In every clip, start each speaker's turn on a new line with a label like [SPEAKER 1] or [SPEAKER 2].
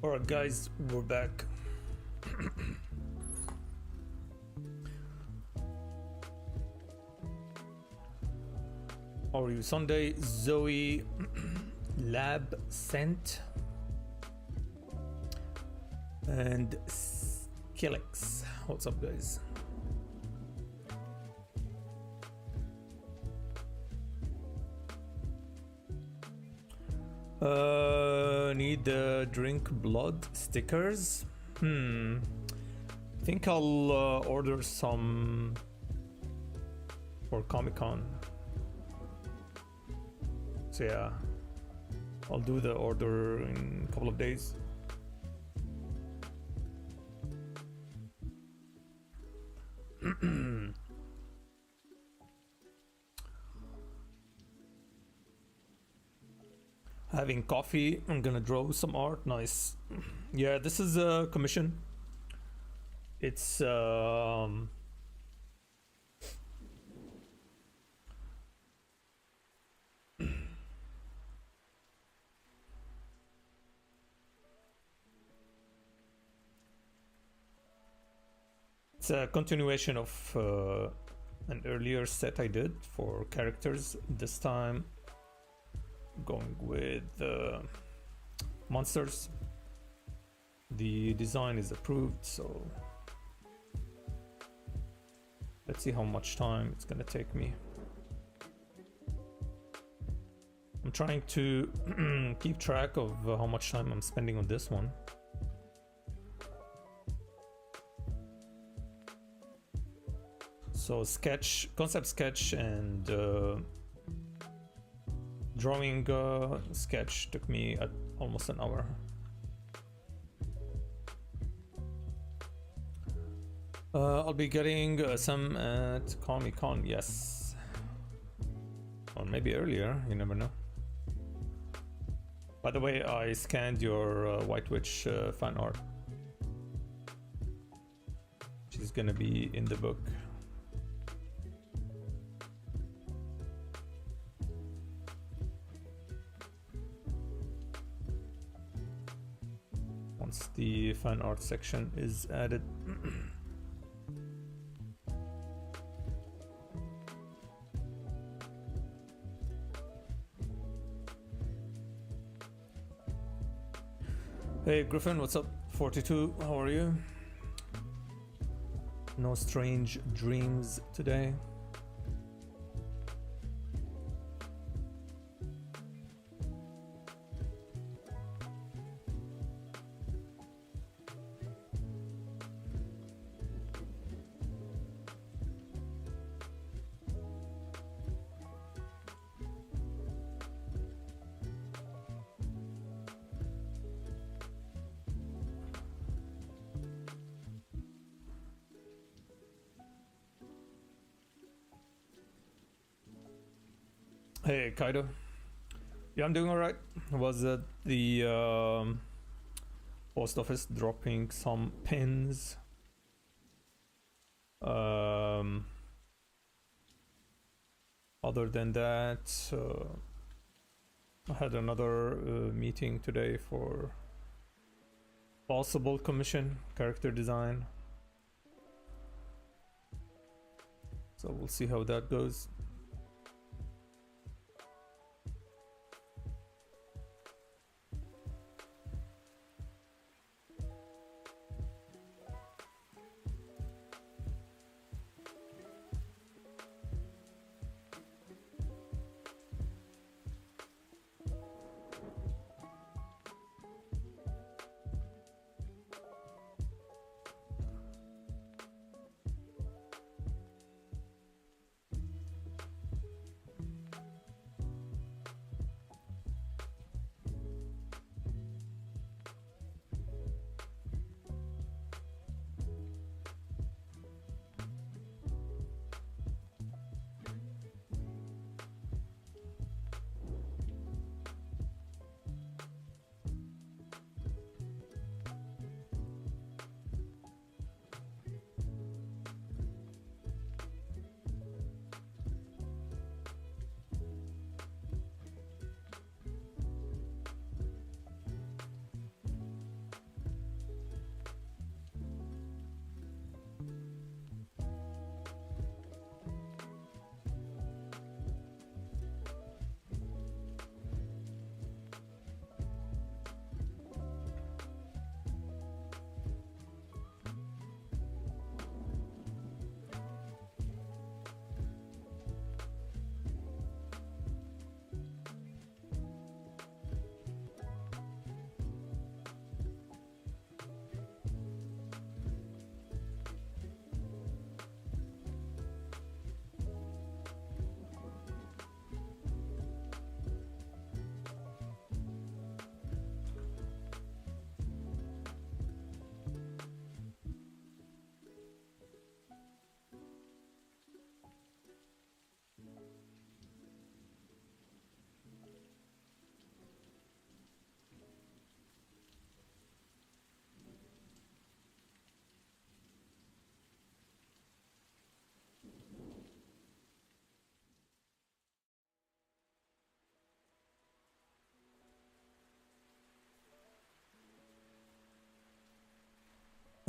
[SPEAKER 1] Alright guys, we're back. How are you? Sunday, Zoe, Lab, Scent, and Skillix. What's up guys? Need drink blood stickers. Think I'll order some for Comic-Con. So yeah, I'll do the order in a couple of days. Having coffee, I'm gonna draw some art. Nice. Yeah, this is a commission. It's it's a continuation of an earlier set I did for characters. This time going with monsters. The design is approved, so let's see how much time it's gonna take me. I'm trying to keep track of how much time I'm spending on this one. So sketch, concept sketch, and drawing sketch took me almost an hour. I'll be getting some at Comic-Con, yes. Or maybe earlier, you never know. By the way, I scanned your White Witch fan art. She's gonna be in the book. Once the fan art section is added. Hey Griffin, what's up? 42, how are you? No strange dreams today. Hey Kaido. Yeah, I'm doing alright. I was at the post office dropping some pins. Other than that, I had another meeting today for possible commission, character design. So we'll see how that goes.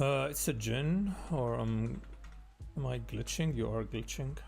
[SPEAKER 1] It's a djinn, or am I glitching? You are glitching.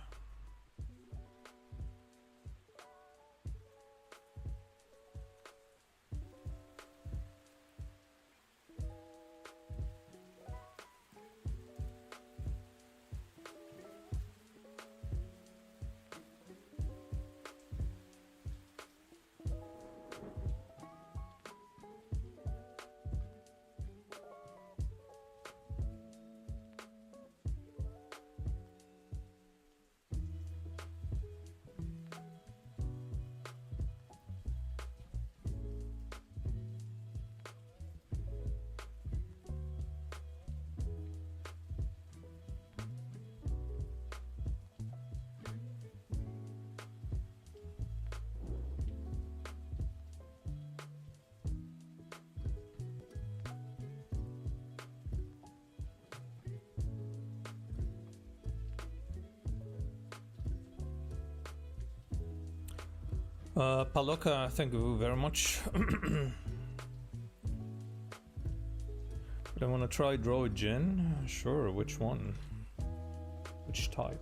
[SPEAKER 1] Paloka, thank you very much. But I want to try draw a djinn. Sure, which one? Which type?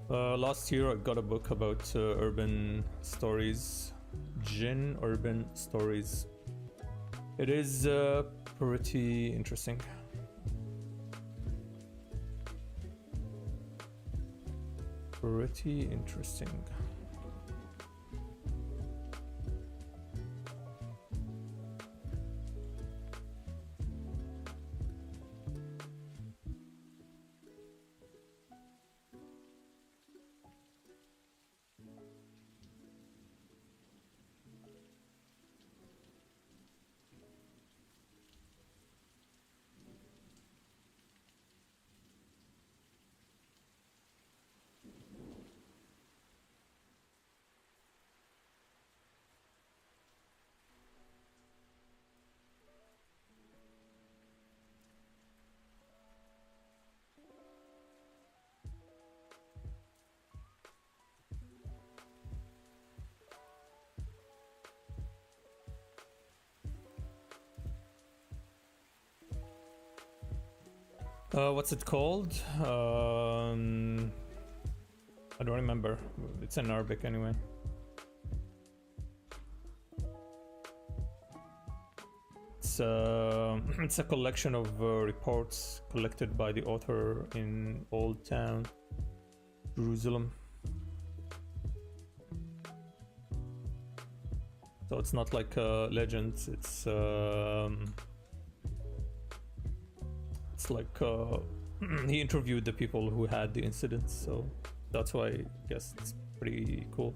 [SPEAKER 1] Last year I got a book about urban stories. Djinn urban stories. It is pretty interesting. Pretty interesting. What's it called? I don't remember. It's in Arabic anyway. It's a collection of reports collected by the author in Old Town, Jerusalem. So it's not like legends. It's like he interviewed the people who had the incidents, so that's why I guess it's pretty cool.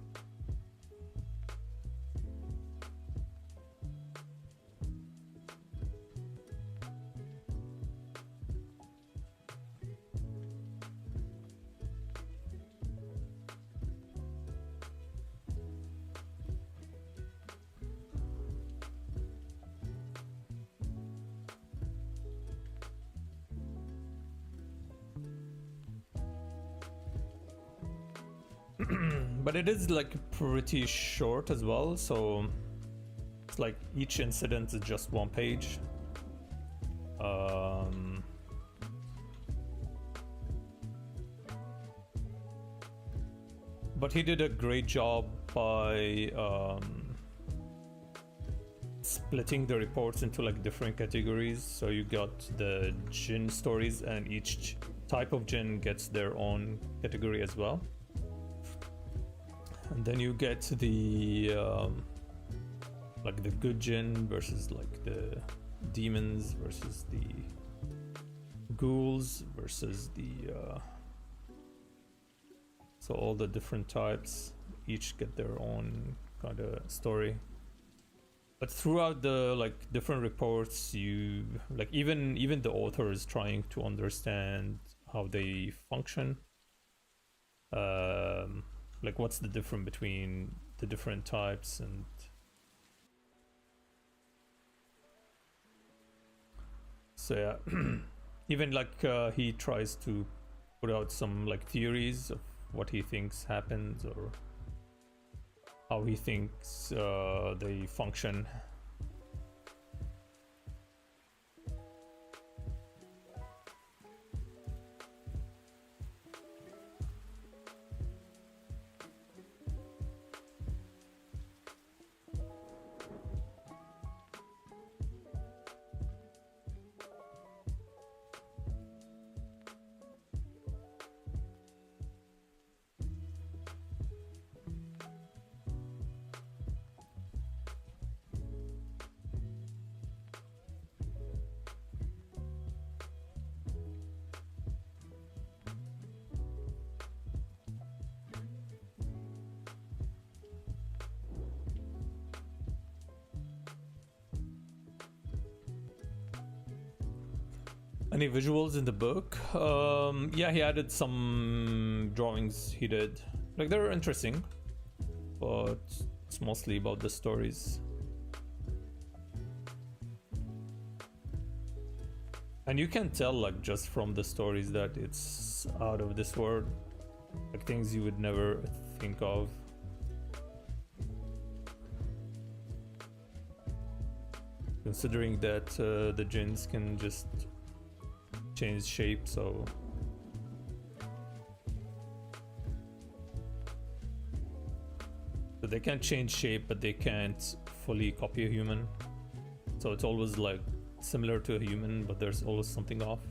[SPEAKER 1] But it is like pretty short as well, so it's like each incident is just one page. But he did a great job by splitting the reports into like different categories. So you got the djinn stories, and each type of djinn gets their own category as well. And then you get the like the good djinn versus like the demons versus the ghouls versus the so all the different types each get their own kind of story. But throughout the like different reports, you like even the author is trying to understand how they function. Like what's the difference between the different types, and so yeah. Even like he tries to put out some like theories of what he thinks happens or how he thinks they function. Any visuals in the book? Yeah, he added some drawings he did. Like, they're interesting, but it's mostly about the stories. And you can tell, like, just from the stories that it's out of this world. Like, things you would never think of. Considering that the jinns can just change shape, so they can change shape, but they can't fully copy a human. So it's always like similar to a human, but there's always something off.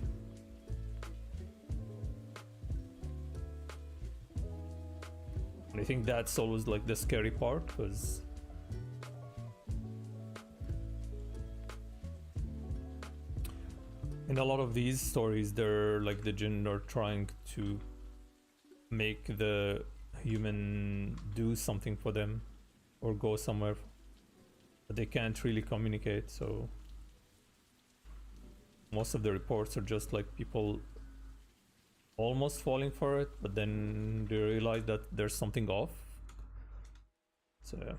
[SPEAKER 1] And I think that's always like the scary part, because in a lot of these stories, they're like the jinn are trying to make the human do something for them or go somewhere, but they can't really communicate. So most of the reports are just like people almost falling for it, but then they realize that there's something off. So yeah.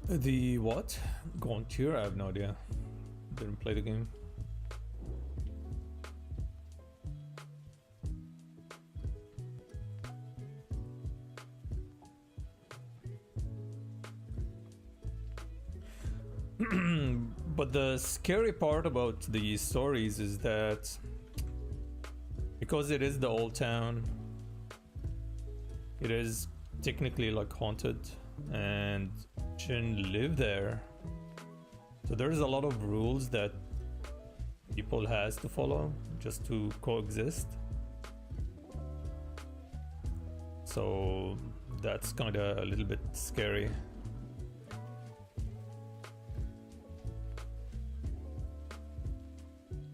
[SPEAKER 1] The what? Gauntier? I have no idea. Didn't play the game. But the scary part about these stories is that because it is the old town, it is technically like haunted, and jinn live there. So there's a lot of rules that people has to follow just to coexist. So that's kind of a little bit scary.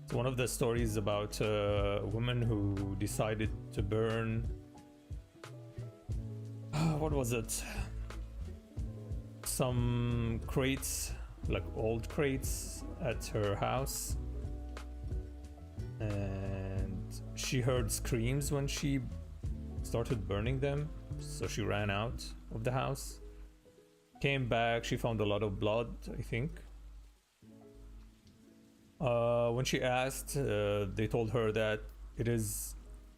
[SPEAKER 1] It's one of the stories about a woman who decided to burn what was it? Some crates, like old crates at her house, and she heard screams when she started burning them, so she ran out of the house, came back, she found a lot of blood, I think. When she asked, they told her that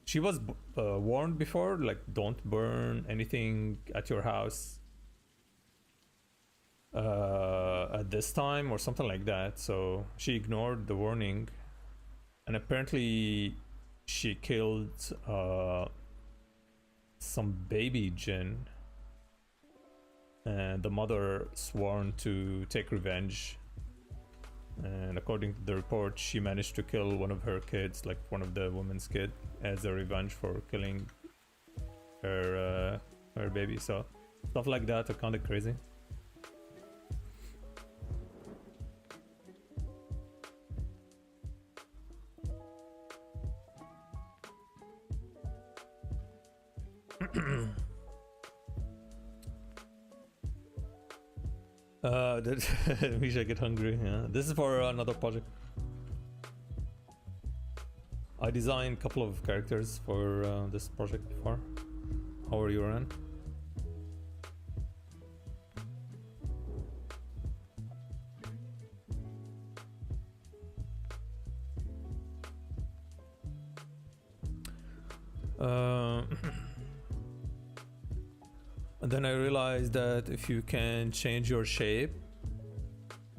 [SPEAKER 1] she was warned before, like, don't burn anything at your house at this time or something like that. So she ignored the warning, and apparently she killed some baby jinn and the mother sworn to take revenge. And according to the report, she managed to kill one of her kids, like one of the woman's kid, as a revenge for killing her baby. So stuff like that are kind of crazy. Misha get hungry. Yeah, this is for another project. I designed a couple of characters for this project before. How are you, Ran? And then I realized that if you can change your shape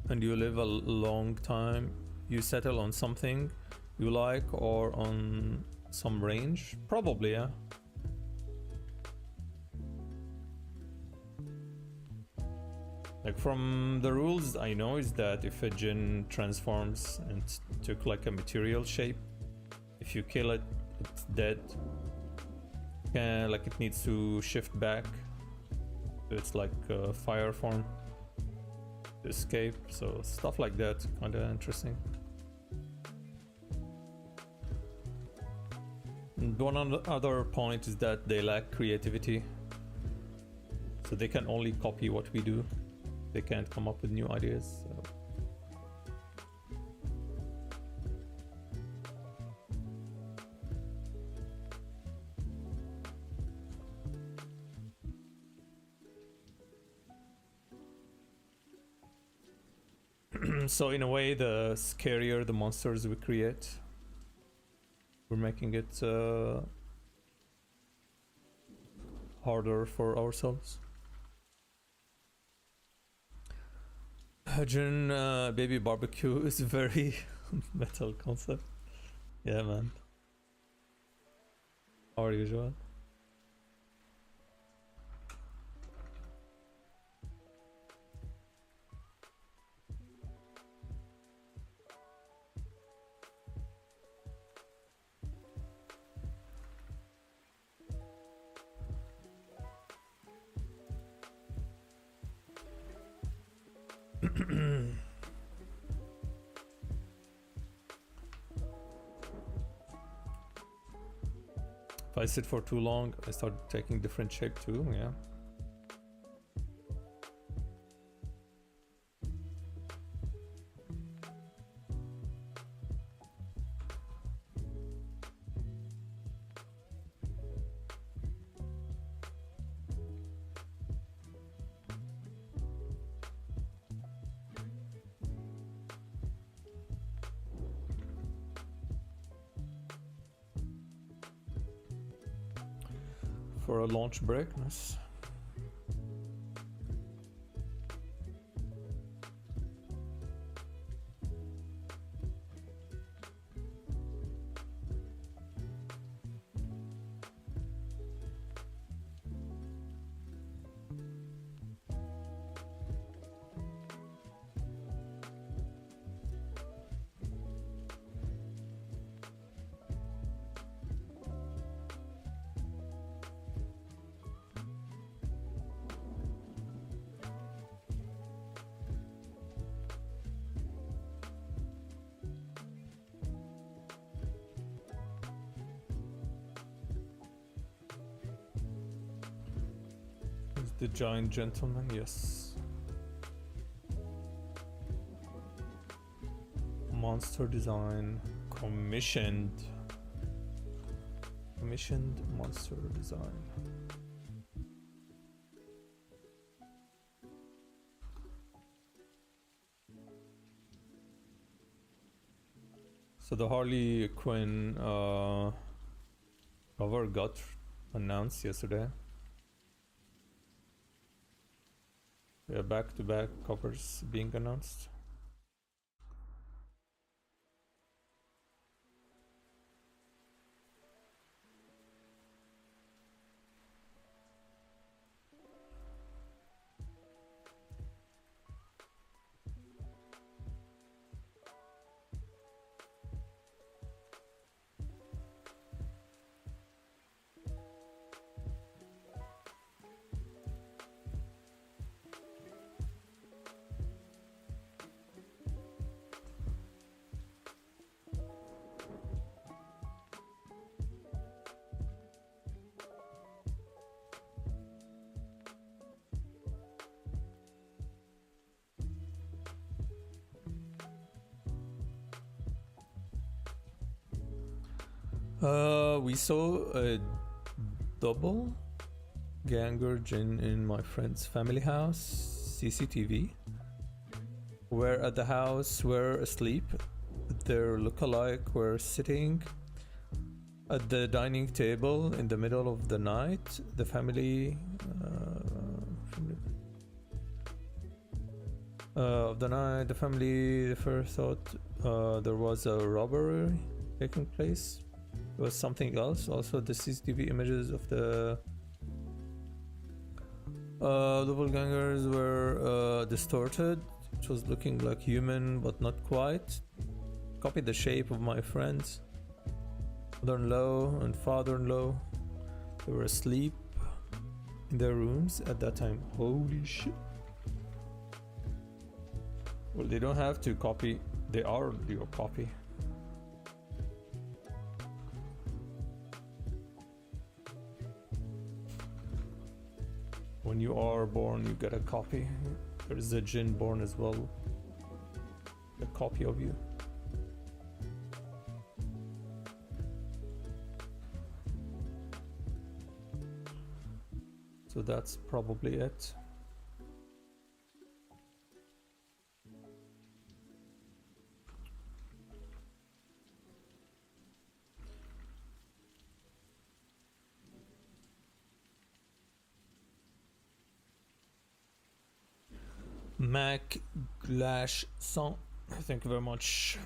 [SPEAKER 1] and you live a long time, you settle on something you like or on some range. Probably, yeah. Like from the rules I know is that if a djinn transforms and took like a material shape, if you kill it, it's dead. Like it needs to shift back. It's like a fire form to escape. So stuff like that, kind of interesting. And one other point is that they lack creativity. So they can only copy what we do. They can't come up with new ideas. So. So in a way, the scarier the monsters we create, we're making it harder for ourselves. Djinn baby barbecue is a very metal concept. Yeah, man. How are you, Joel? If I sit for too long, I start taking different shape too, yeah. For a launch break, nice. The giant gentleman, yes. Monster design commissioned. Commissioned monster design. So the Harley Quinn cover got announced yesterday. Yeah, back-to-back covers being announced. We saw a double ganger gin in my friend's family house, CCTV. We're at the house, we're asleep. Their lookalike were sitting at the dining table in the middle of the night. The family of the night, the family first thought there was a robbery taking place. It was something else. Also, the CCTV images of the doppelgangers were distorted. It was looking like human, but not quite. Copied the shape of my friends, mother-in-law and father-in-law. They were asleep in their rooms at that time. Holy shit. Well, they don't have to copy. They are your copy. When you are born, you get a copy. There is a jinn born as well. A copy of you. So that's probably it. Mac Glash Song, thank you very much.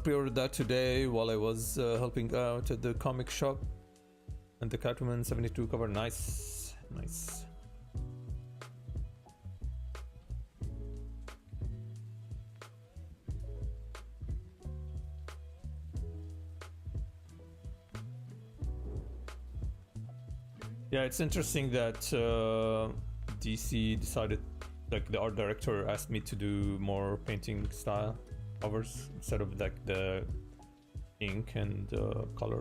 [SPEAKER 1] Pre-ordered that today while I was helping out at the comic shop. And the Catwoman 72 cover, nice, nice. Yeah, it's interesting that DC decided, like the art director asked me to do more painting style covers instead of like the ink and color.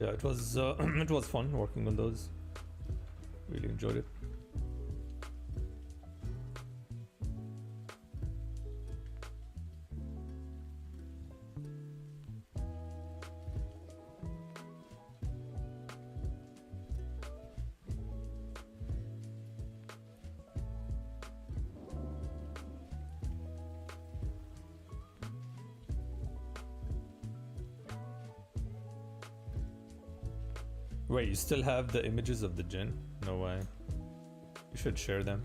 [SPEAKER 1] Yeah, it was it was fun working on those. Really enjoyed it. Wait, you still have the images of the djinn? No way. You should share them.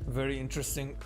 [SPEAKER 1] Very interesting.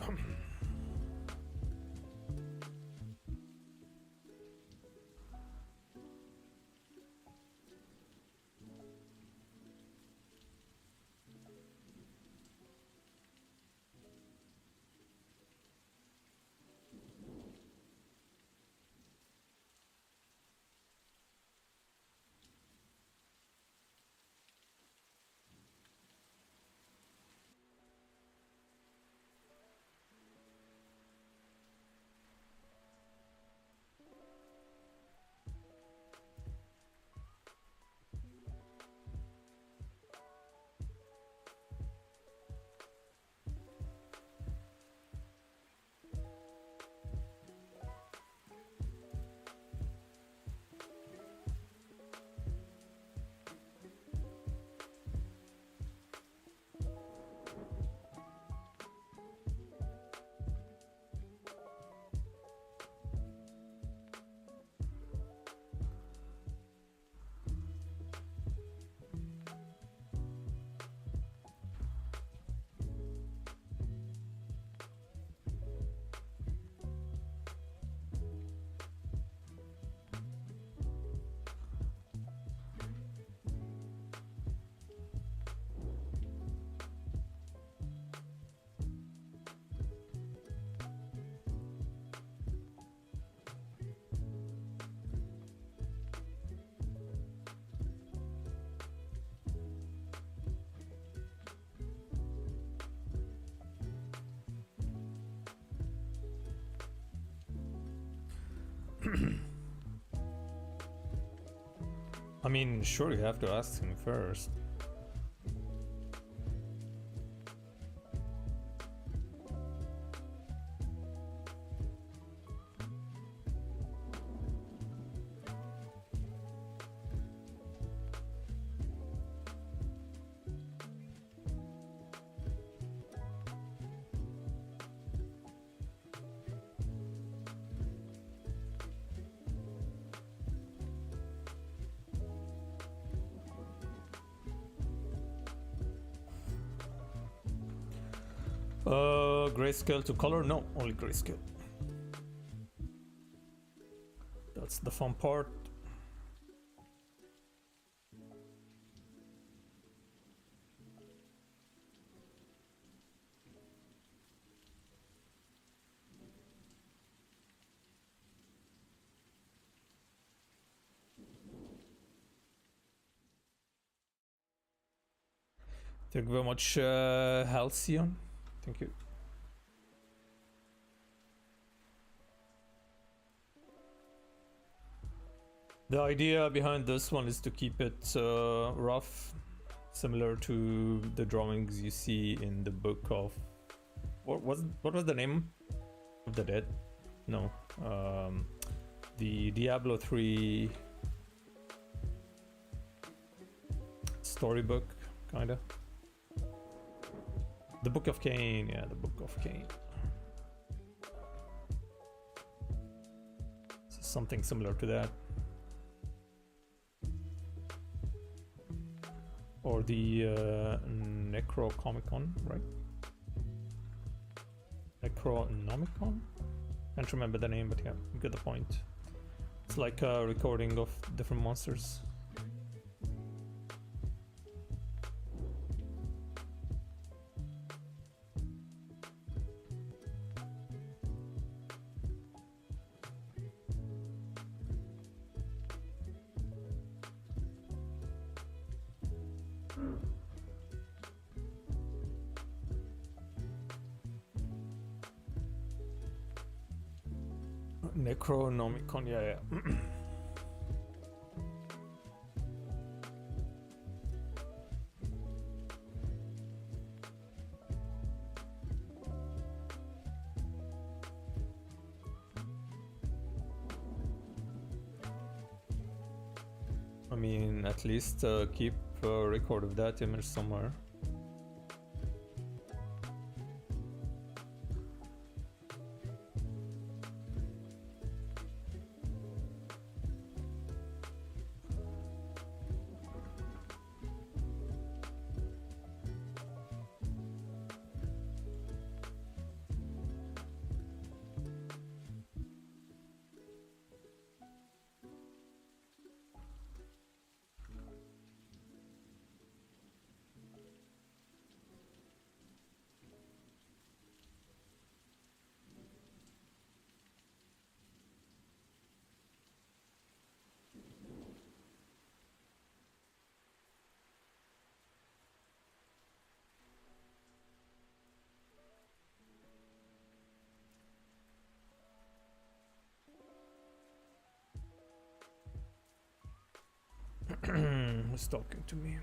[SPEAKER 1] I mean, sure, you have to ask him first. Grayscale to color? No, only grayscale. That's the fun part. Thank you very much, Halcyon. Thank you. The idea behind this one is to keep it rough, similar to the drawings you see in the book of what was the name of the Dead? No, the Diablo 3 storybook, kinda. The Book of Cain, yeah, the Book of Cain. So something similar to that. Or the Necronomicon, right? Necronomicon? Can't remember the name, but yeah, you get the point. It's like a recording of different monsters. Necronomicon, yeah. I mean, at least keep a record of that image somewhere. Who's talking to me?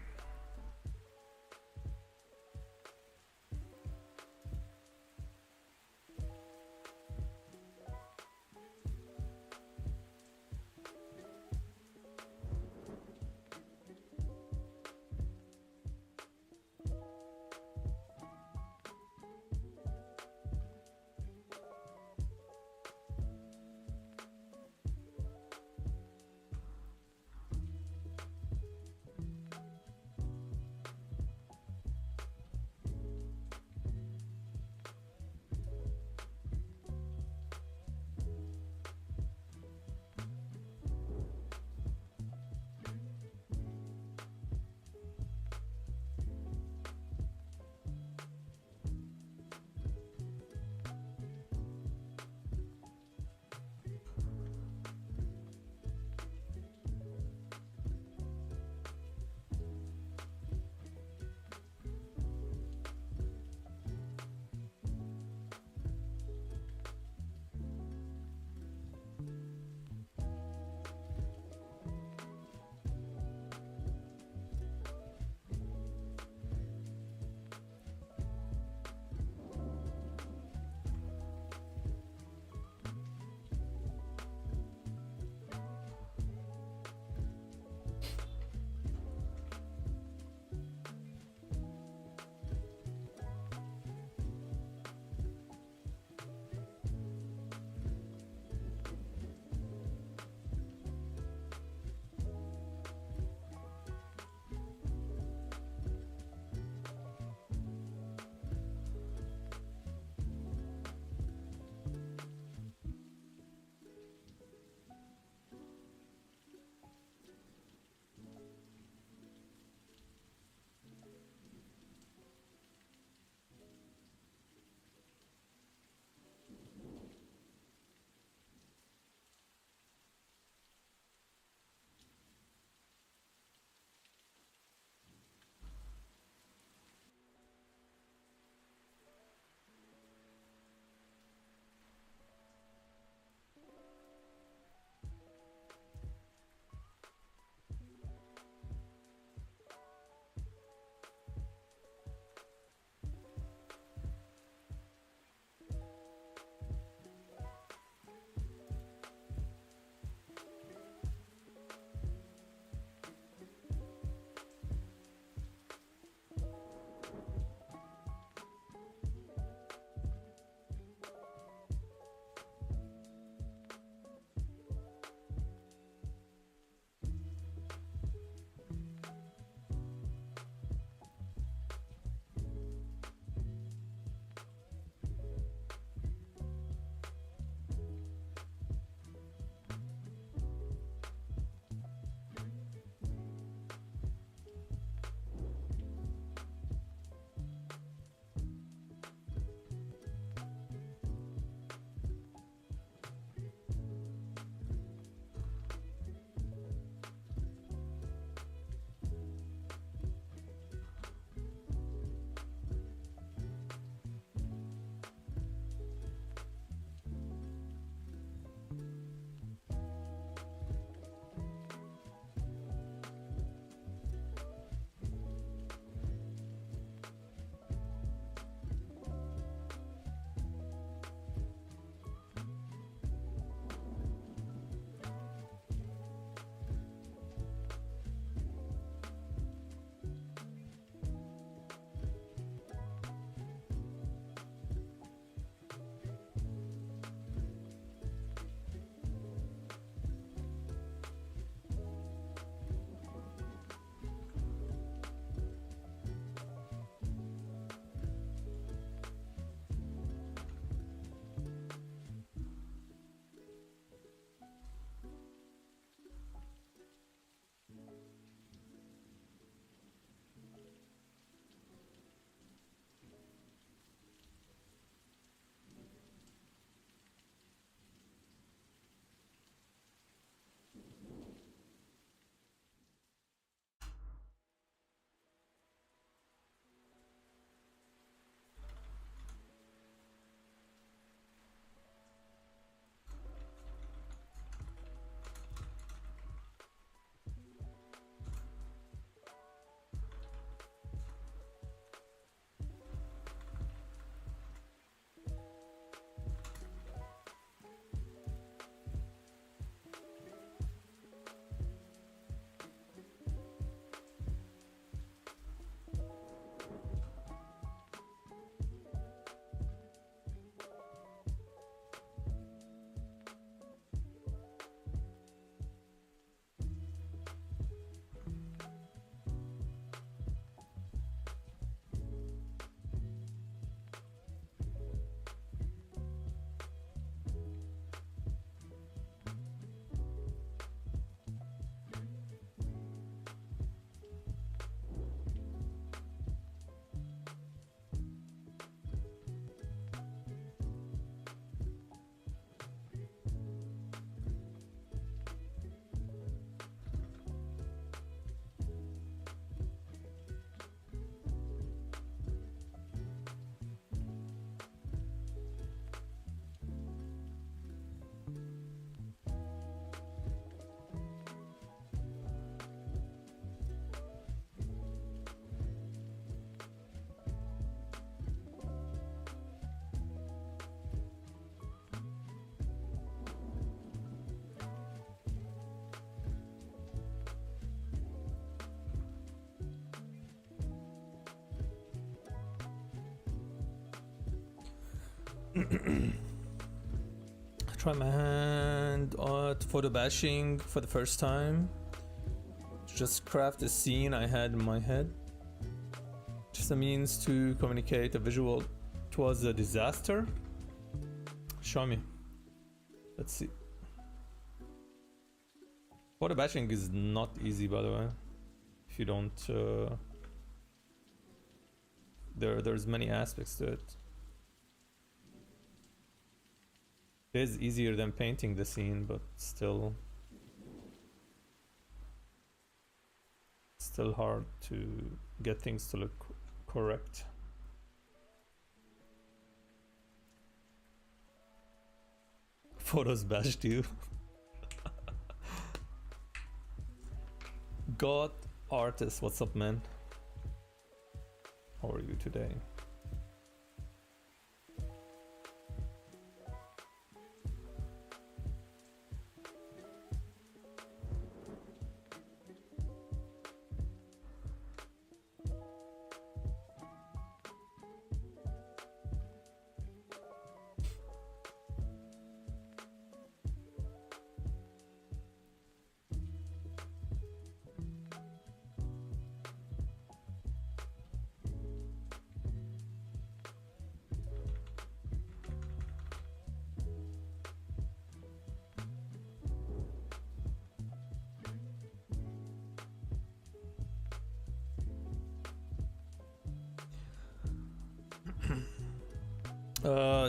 [SPEAKER 1] Try my hand at photo bashing for the first time. Just craft a scene I had in my head. Just a means to communicate a visual. It was a disaster. Show me. Let's see. Photo bashing is not easy, by the way. If you don't, there's many aspects to it. It is easier than painting the scene, but still hard to get things to look correct. Photos bashed you. God Artist, what's up, man? How are you today?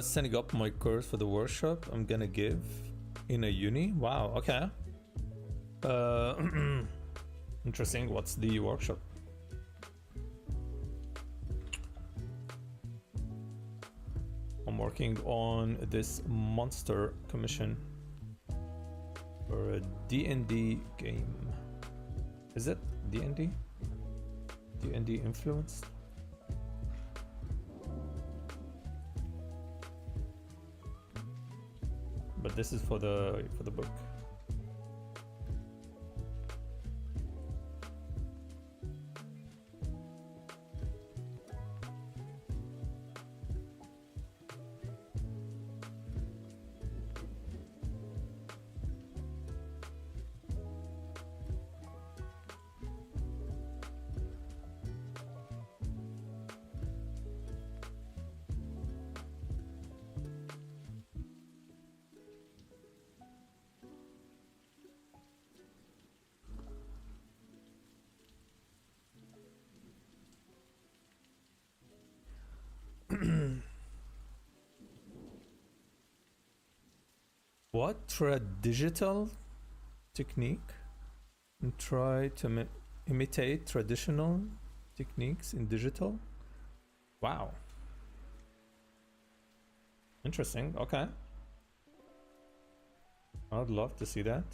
[SPEAKER 1] Setting up my course for the workshop I'm gonna give in a uni. Wow, okay. Interesting. What's the workshop? I'm working on this monster commission for a D&D game. Is it D&D? D&D influenced? But this is for the book. What? Digital technique and try to imitate traditional techniques in digital? Wow. Interesting. Okay. I'd love to see that.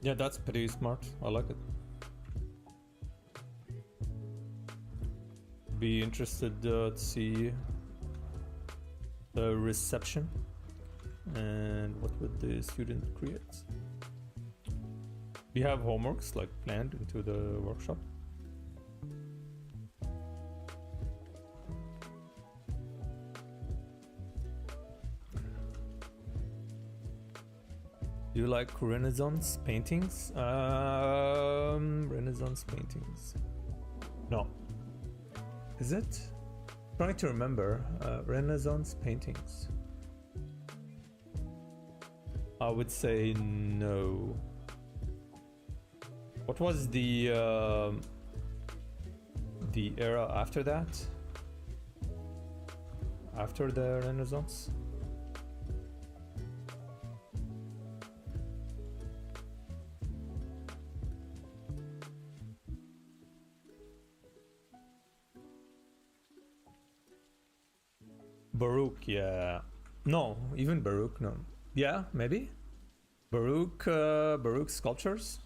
[SPEAKER 1] Yeah, that's pretty smart. I like it. Be interested to see the reception and what would the student create. Do you have homeworks like planned into the workshop? Do you like Renaissance paintings? Renaissance paintings. No. Is it? Trying to remember. Renaissance paintings. I would say no. What was the era after that? After the Renaissance? Baroque, yeah. No, even Baroque, no. Yeah, maybe. Baroque sculptures.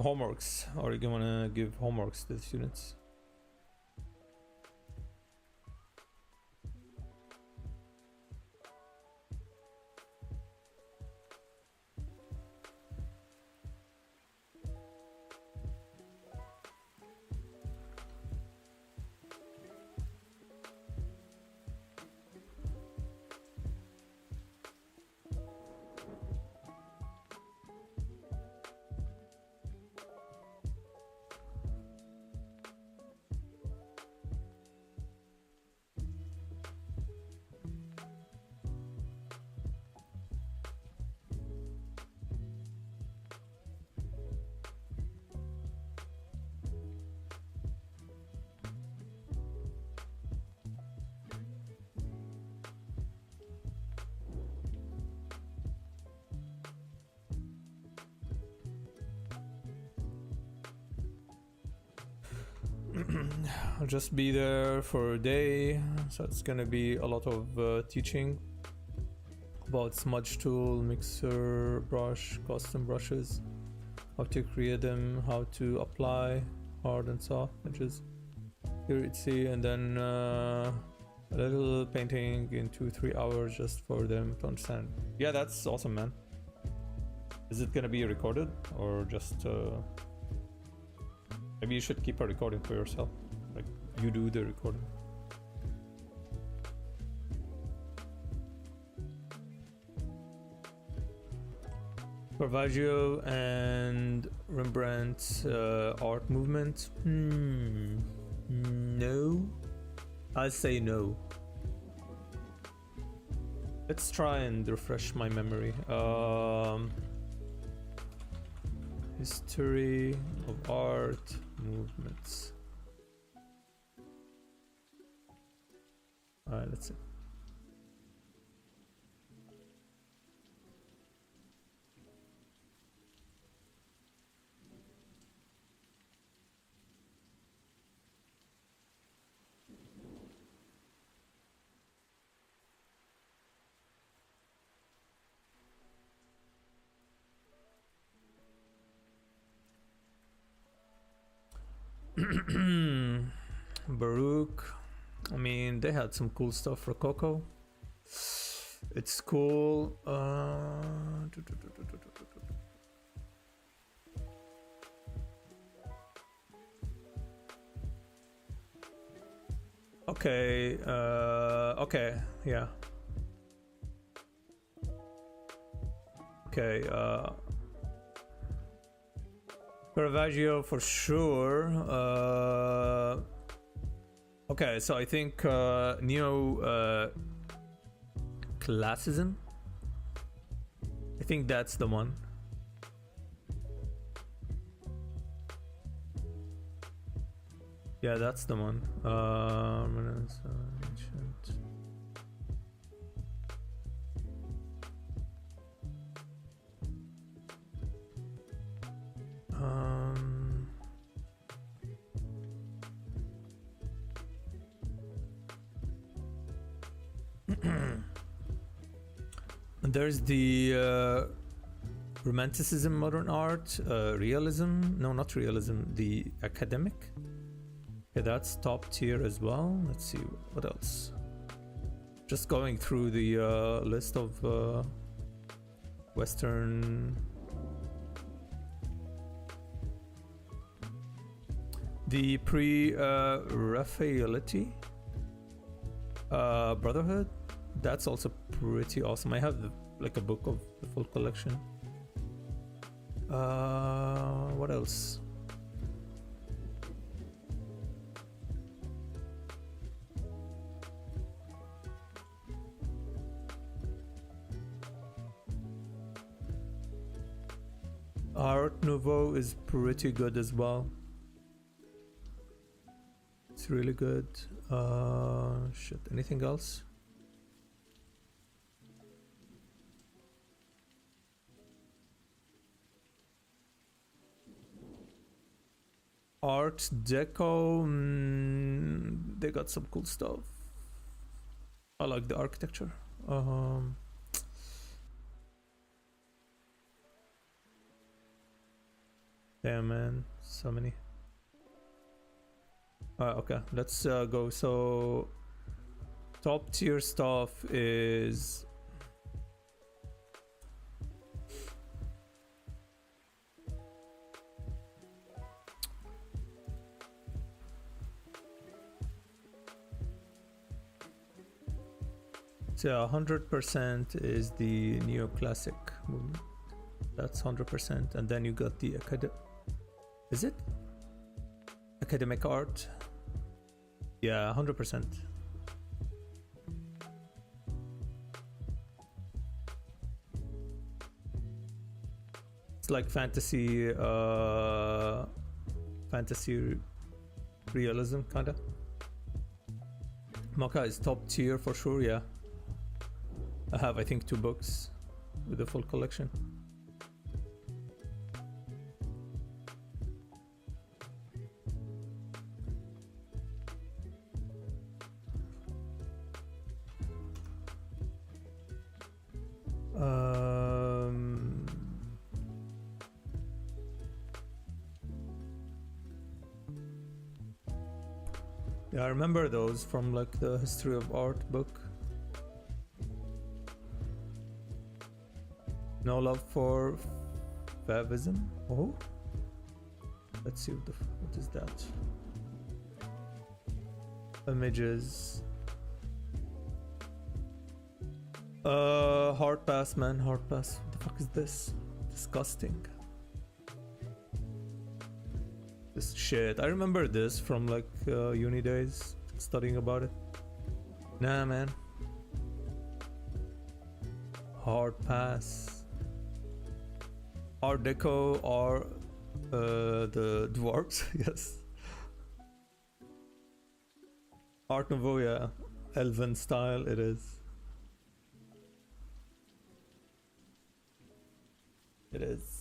[SPEAKER 1] Homeworks. Are you gonna give homeworks to the students? I'll just be there for a day, so it's gonna be a lot of teaching about smudge tool, mixer, brush, custom brushes, how to create them, how to apply hard and soft edges. Here it's see, and then a little painting in 2-3 hours just for them to understand. Yeah, that's awesome, man. Is it gonna be recorded or just maybe you should keep a recording for yourself, like you do the recording. Caravaggio and Rembrandt art movement. No, I'll say no. Let's try and refresh my memory. History of art movements. Alright, let's see. Baroque, I mean, they had some cool stuff. Rococo, it's cool. Okay, okay, yeah. Okay, Caravaggio for sure. Okay, so I think neo classicism. I think that's the one. Yeah, that's the one. Ancient. There's the Romanticism, modern art, realism. No, not realism. The academic. Okay, that's top tier as well. Let's see what else. Just going through the list of Western. The pre-Raphaelite Brotherhood. That's also pretty awesome. I have like a book of the full collection. What else? Art Nouveau is pretty good as well. It's really good. Shit, anything else? Art Deco, they got some cool stuff. I like the architecture. Damn man, so many. Okay, let's go. So top tier stuff is so 100% is the neoclassic movement. That's 100%, and then you got the is it academic art? Yeah, 100%. It's like fantasy realism kinda. Mocha is top tier for sure, yeah. I have I think 2 books with the full collection. Yeah, I remember those from like the history of art book. No love for Favism. Oh, let's see what is that. Images. Hard pass, man. Hard pass. What the fuck is this? Disgusting. This shit. I remember this from like uni days, studying about it. Nah, man. Hard pass. Art Deco or the dwarves, yes. Art Nouveau, yeah. Elven style, it is. It is.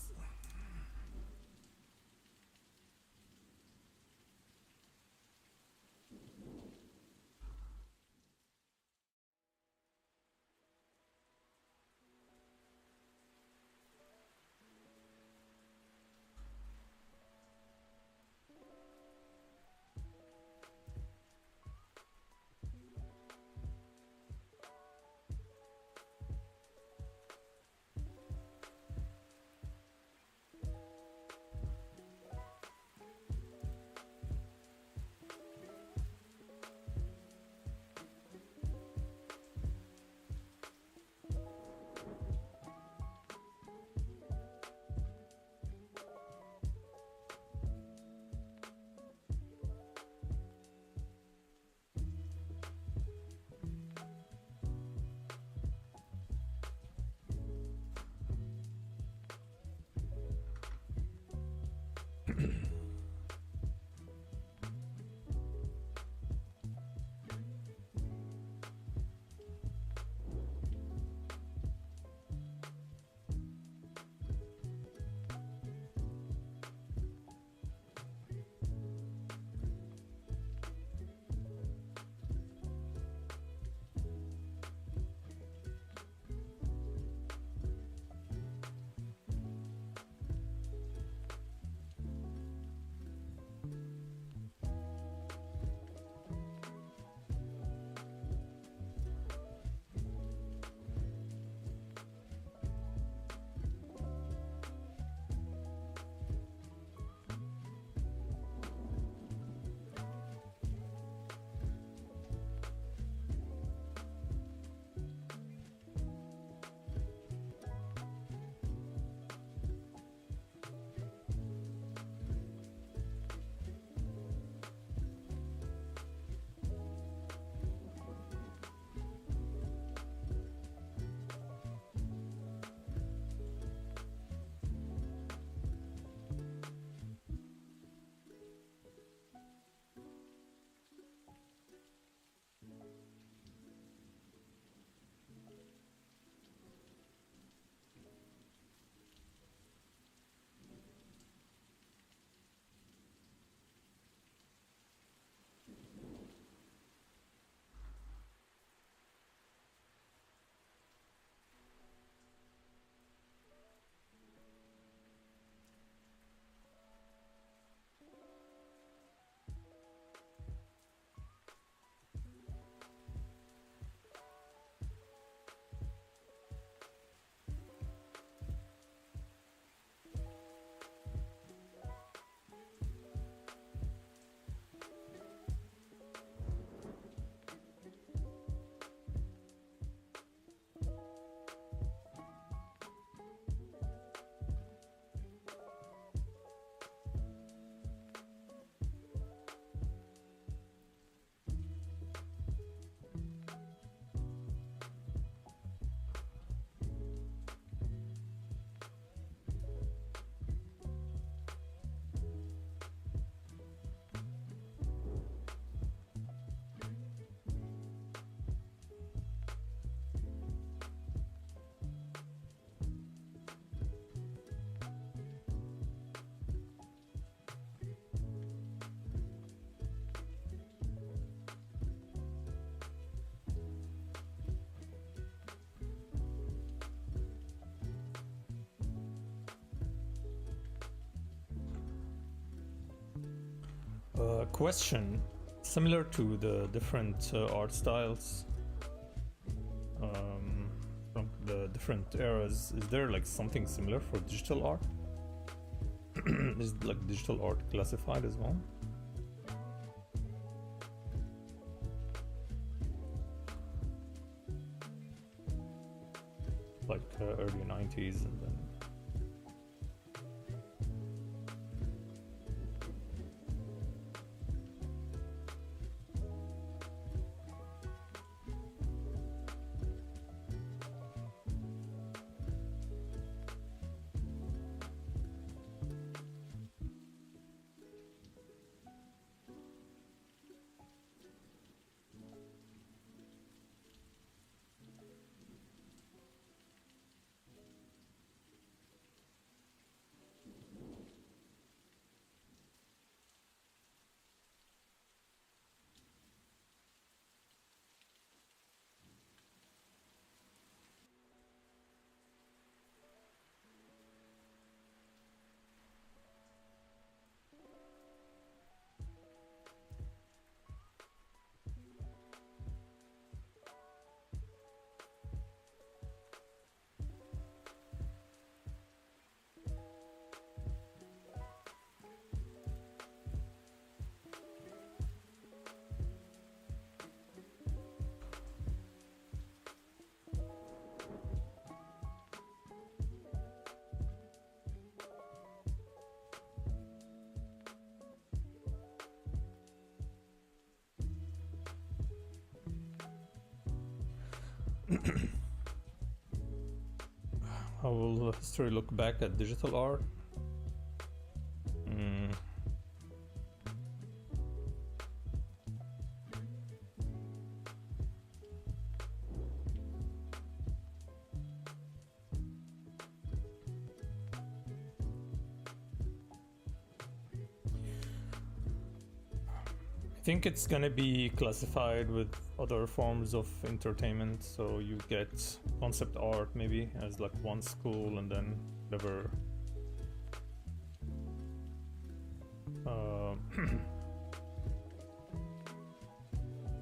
[SPEAKER 1] Question, similar to the different art styles from the different eras, is there like something similar for digital art? Is like digital art classified as well? Like early 90s and then how will history look back at digital art? I think it's gonna be classified with other forms of entertainment, so you get concept art maybe as like one school, and then whatever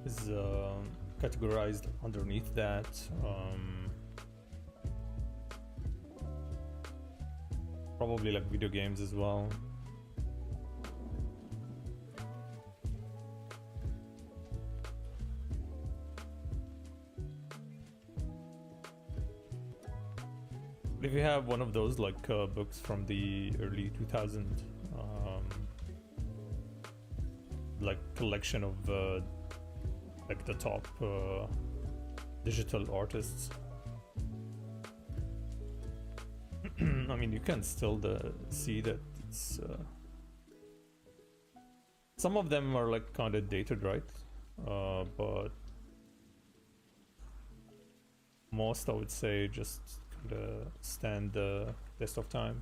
[SPEAKER 1] is categorized underneath that. Probably like video games as well. If you have one of those like books from the early 2000s, like collection of like the top digital artists, I mean, you can still see that it's some of them are like kind of dated, right? But most, I would say, just stand the test of time.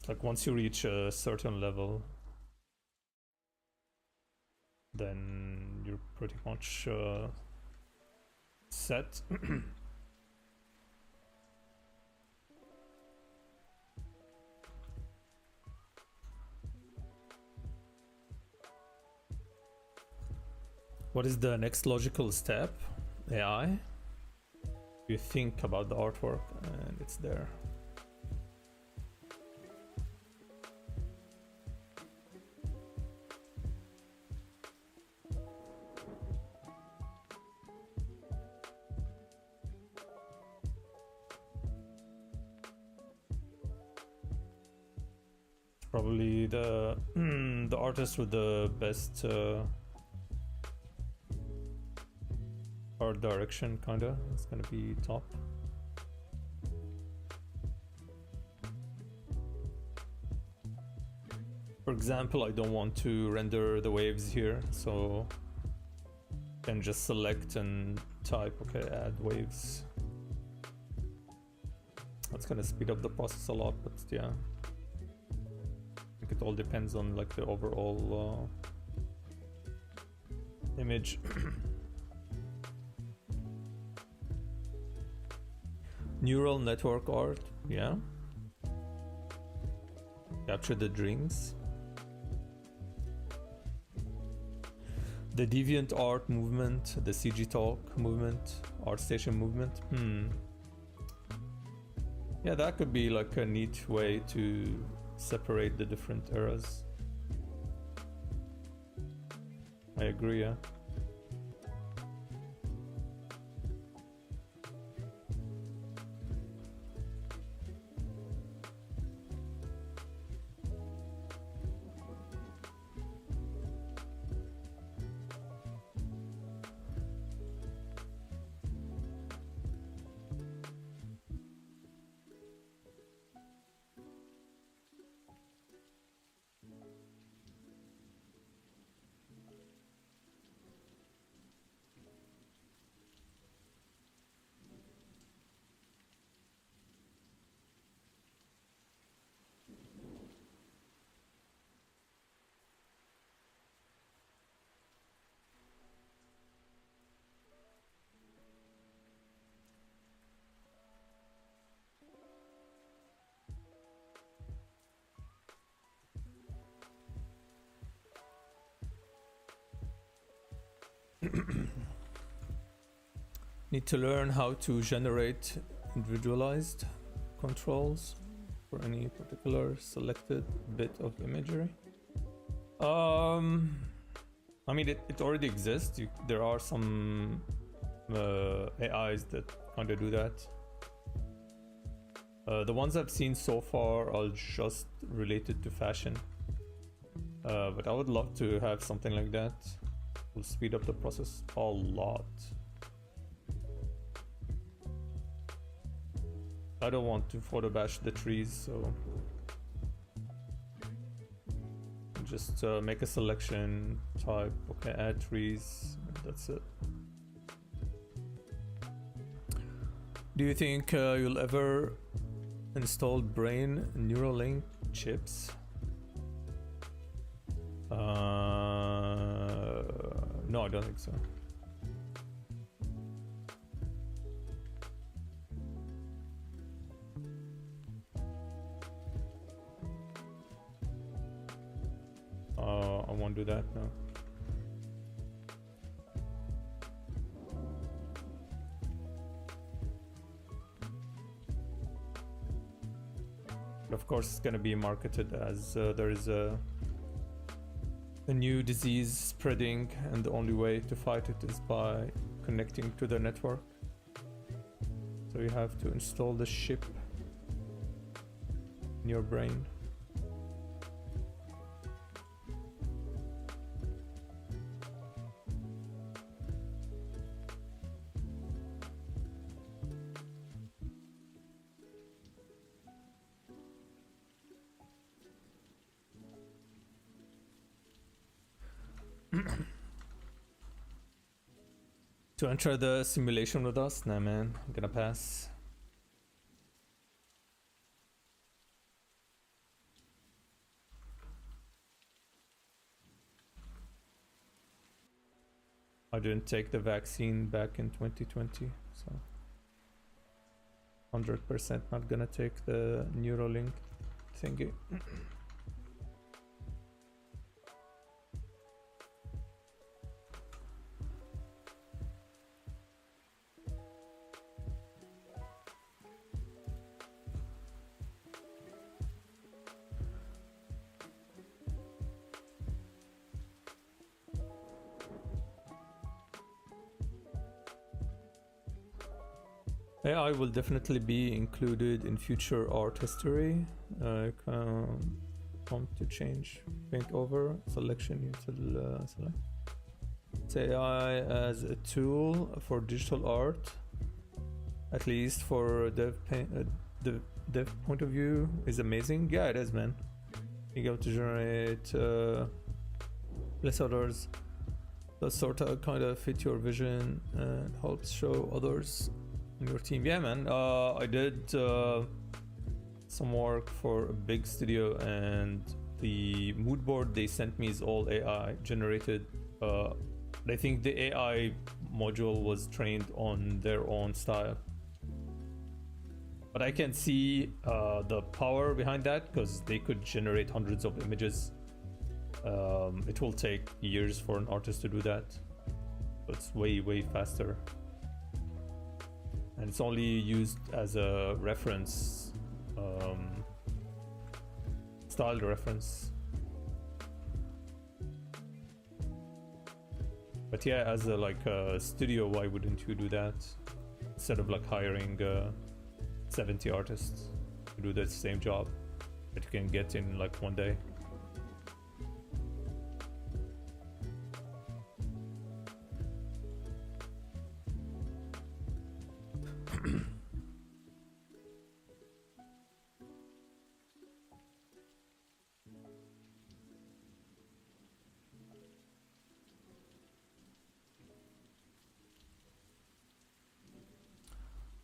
[SPEAKER 1] Like once you reach a certain level, then you're pretty much set. What is the next logical step? AI? You think about the artwork and it's there. Probably the the artist with the best art direction, kinda. It's gonna be top. For example, I don't want to render the waves here, so I can just select and type, okay, add waves. That's gonna speed up the process a lot, but yeah. I think it all depends on like the overall image. Neural network art, yeah. Capture the drinks. The deviant art movement, the CG Talk movement, ArtStation movement. Yeah, that could be like a neat way to separate the different eras. I agree, yeah. Need to learn how to generate individualized controls for any particular selected bit of imagery. I mean, it already exists. There are some AIs that kind of do that. The ones I've seen so far are just related to fashion. But I would love to have something like that. Will speed up the process a lot. I don't want to photo bash the trees, so just make a selection, type, okay, add trees, that's it. Do you think you'll ever install Brain Neuralink chips? No, I don't think so. I won't do that now. But of course, it's going to be marketed as there is a new disease spreading, and the only way to fight it is by connecting to the network. So you have to install the chip in your brain. To enter the simulation with us? Nah, man, I'm gonna pass. I didn't take the vaccine back in 2020, so 100% not gonna take the Neuralink thingy. AI will definitely be included in future art history. Prompt to change, paint over, selection, util select. It's AI as a tool for digital art, at least for the dev point of view, is amazing. Yeah, it is, man. Being able to generate placeholders that sort of kind of fit your vision and helps show others in your team. Yeah, man. I did some work for a big studio, and the mood board they sent me is all AI generated. I think the AI module was trained on their own style. But I can see the power behind that because they could generate hundreds of images. It will take years for an artist to do that. So it's way faster. And it's only used as a reference, styled reference. But yeah, as a like a studio, why wouldn't you do that instead of like hiring 70 artists to do the same job that you can get in like one day?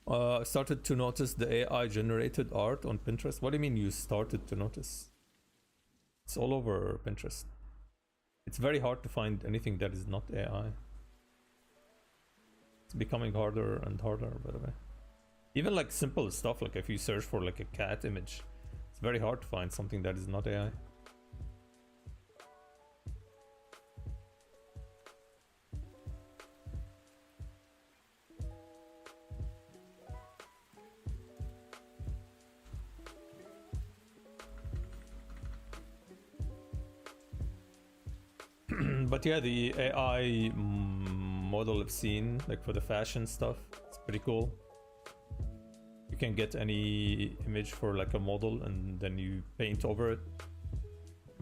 [SPEAKER 1] I started to notice the AI generated art on Pinterest. What do you mean you started to notice? It's all over Pinterest. It's very hard to find anything that is not AI. It's becoming harder and harder, by the way. Even like simple stuff, like if you search for like a cat image, it's very hard to find something that is not AI. But yeah, the AI model I've seen, like for the fashion stuff, it's pretty cool. You can get any image for like a model and then you paint over it.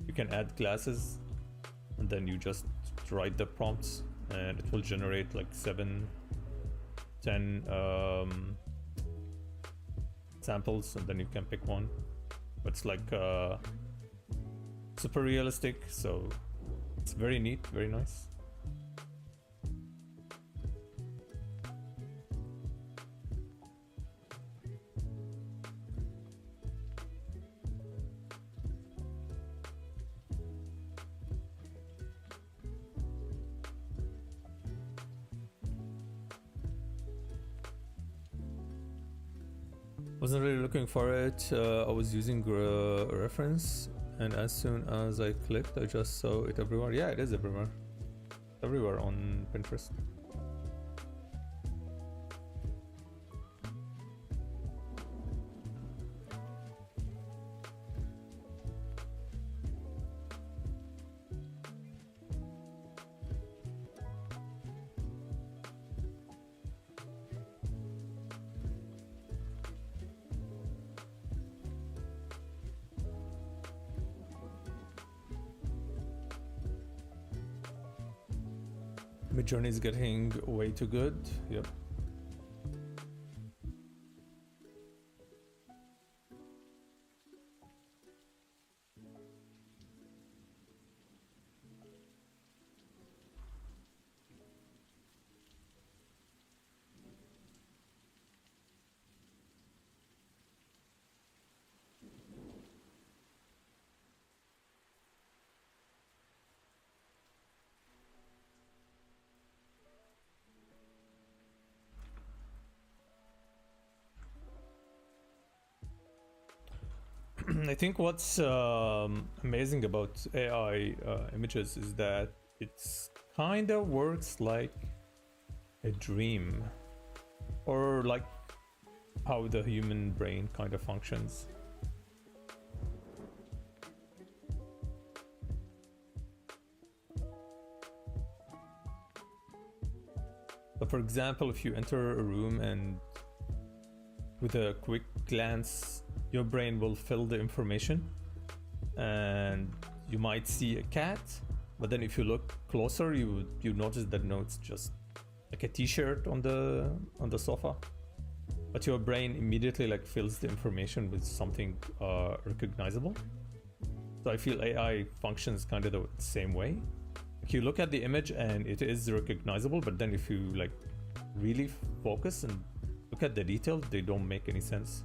[SPEAKER 1] You can add glasses and then you just write the prompts and it will generate like 7, 10 samples and then you can pick one. But it's like super realistic, so it's very neat, very nice. Wasn't really looking for it. I was using a reference, and as soon as I clicked, I just saw it everywhere. Yeah, it is everywhere. Everywhere on Pinterest. Midjourney is getting way too good. Yep. I think what's amazing about AI images is that it's kind of works like a dream, or like how the human brain kind of functions. So for example, if you enter a room and with a quick glance your brain will fill the information and you might see a cat, but then if you look closer you notice that no, it's just like a t-shirt on the sofa, but your brain immediately like fills the information with something recognizable. So I feel AI functions kind of the same way. Like you look at the image and it is recognizable, but then if you like really focus and look at the details, they don't make any sense.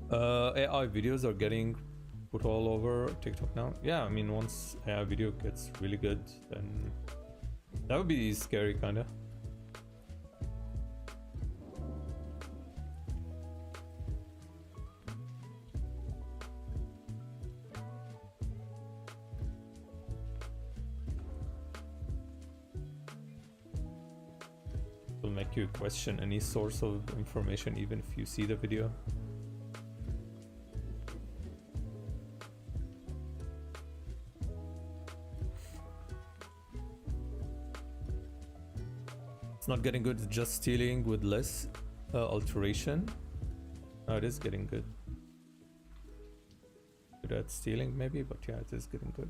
[SPEAKER 1] AI videos are getting put all over TikTok now. Yeah, I mean, once AI video gets really good, then that would be scary, kinda. Will make you question any source of information, even if you see the video. It's not getting good, it's just stealing with less alteration. No, it is getting good. Good at stealing, maybe, but yeah, it is getting good.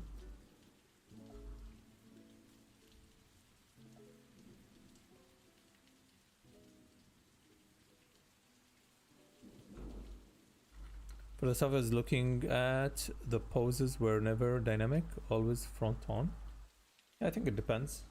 [SPEAKER 1] For the stuff is looking at the poses were never dynamic, always front on. Yeah, I think it depends.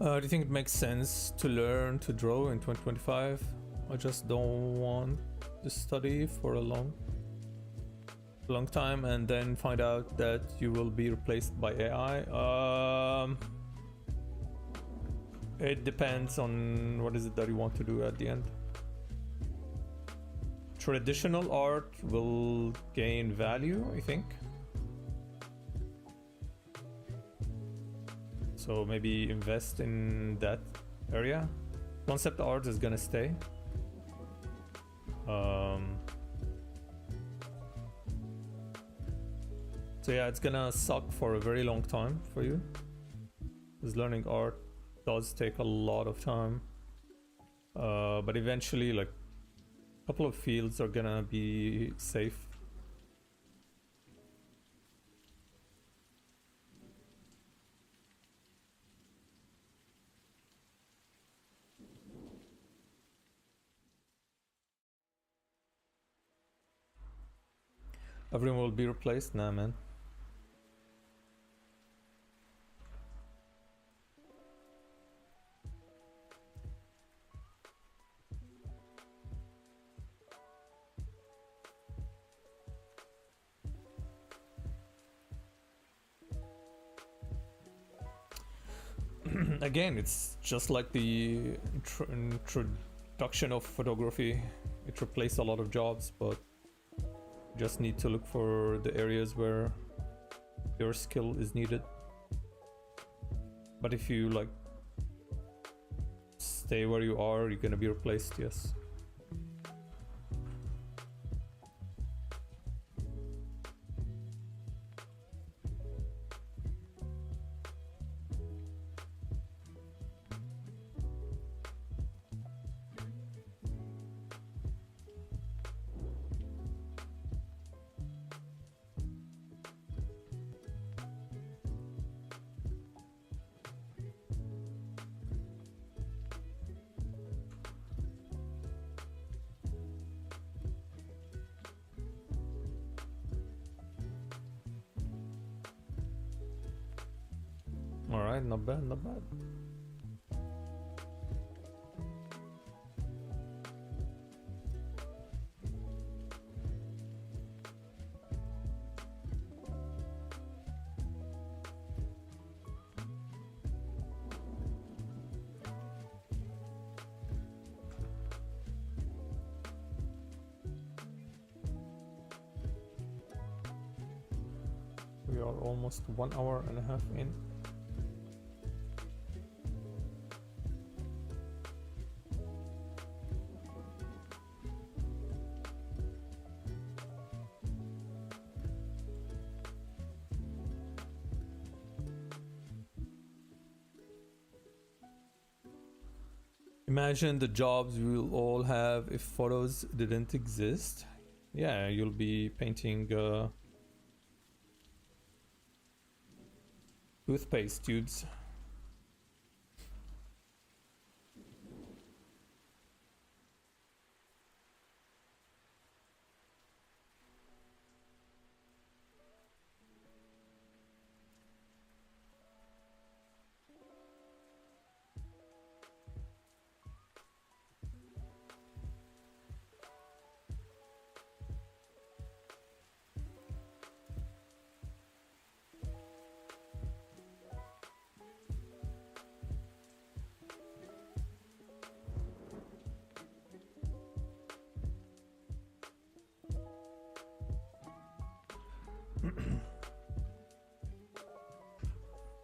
[SPEAKER 1] Do you think it makes sense to learn to draw in 2025? I just don't want to study for a long time and then find out that you will be replaced by AI. It depends on what is it that you want to do at the end. Traditional art will gain value, I think. So maybe invest in that area. Concept art is gonna stay. So yeah, it's gonna suck for a very long time for you, because learning art does take a lot of time. But eventually, like, a couple of fields are gonna be safe. Everyone will be replaced? Nah, man. Again, it's just like the introduction of photography. It replaced a lot of jobs, but just need to look for the areas where your skill is needed. But if you like stay where you are, you're gonna be replaced, yes. Alright, not bad, not bad. We are almost 1.5 hours in. Imagine the jobs we will all have if photos didn't exist. Yeah, you'll be painting toothpaste tubes.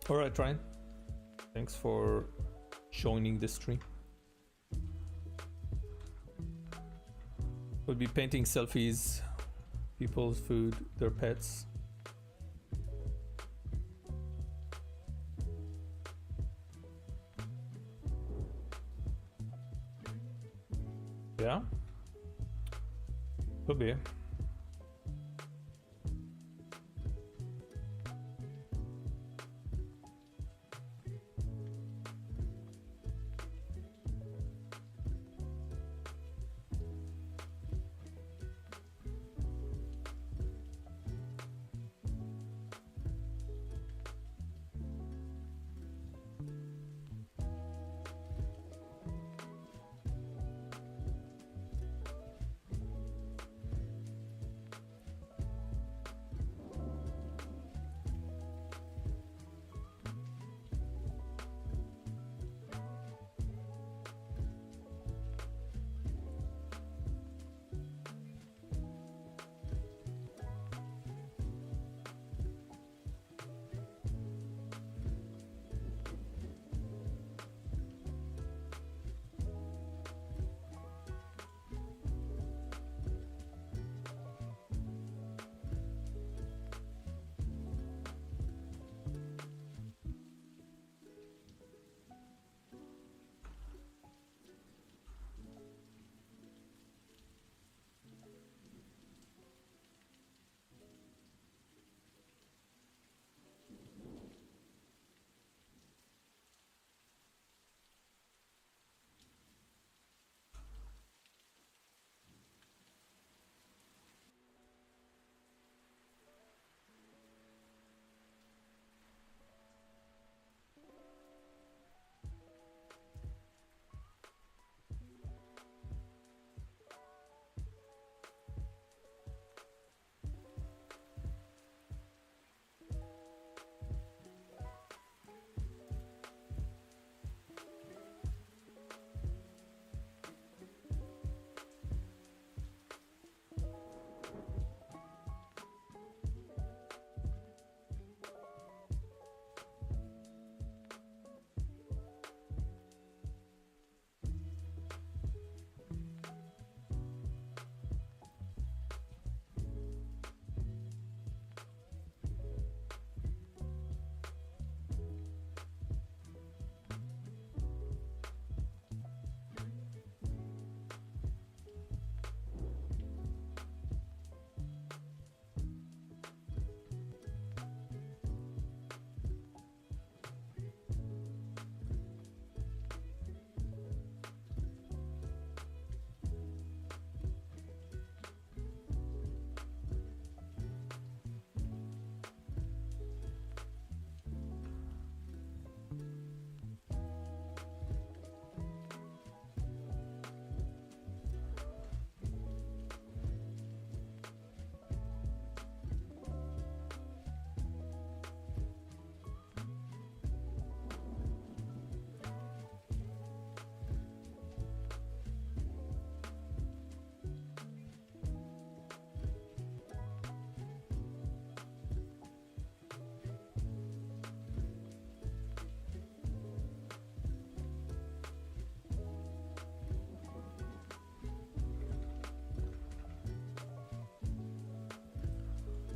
[SPEAKER 1] All right, Ryan. Thanks for joining the stream. We'll be painting selfies, people's food, their pets. Yeah? Could be.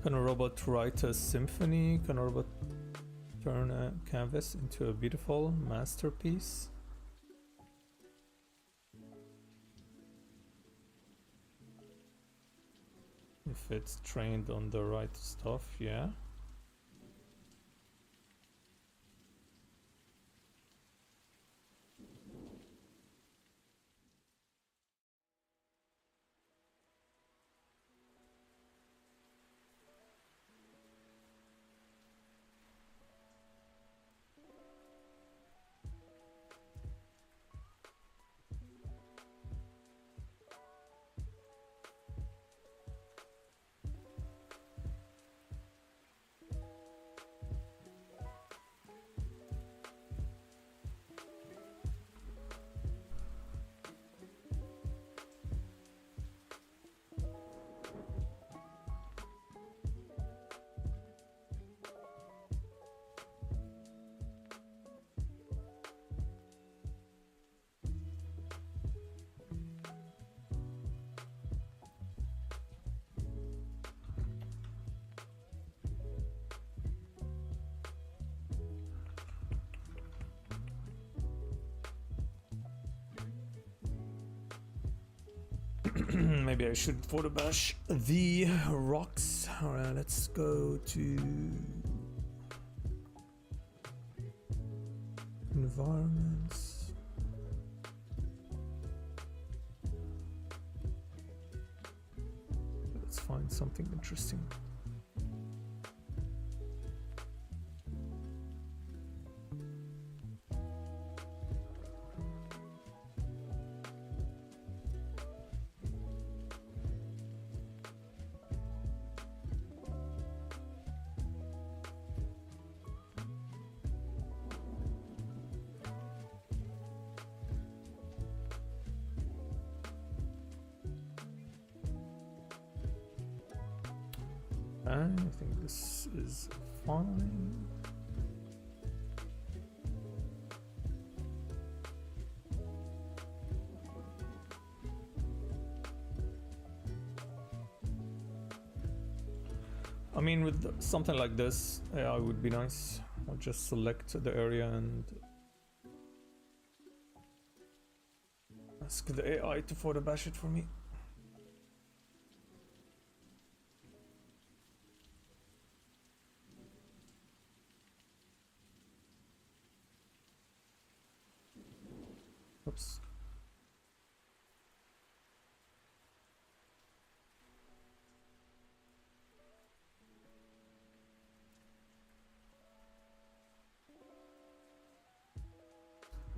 [SPEAKER 1] Can a robot write a symphony? Can a robot turn a canvas into a beautiful masterpiece? If it's trained on the right stuff, yeah. Maybe I should photo bash the rocks. Alright, let's go to environments. Let's find something interesting. I think this is fine. I mean, with something like this, AI would be nice. I'll just select the area and ask the AI to photo bash it for me. Oops.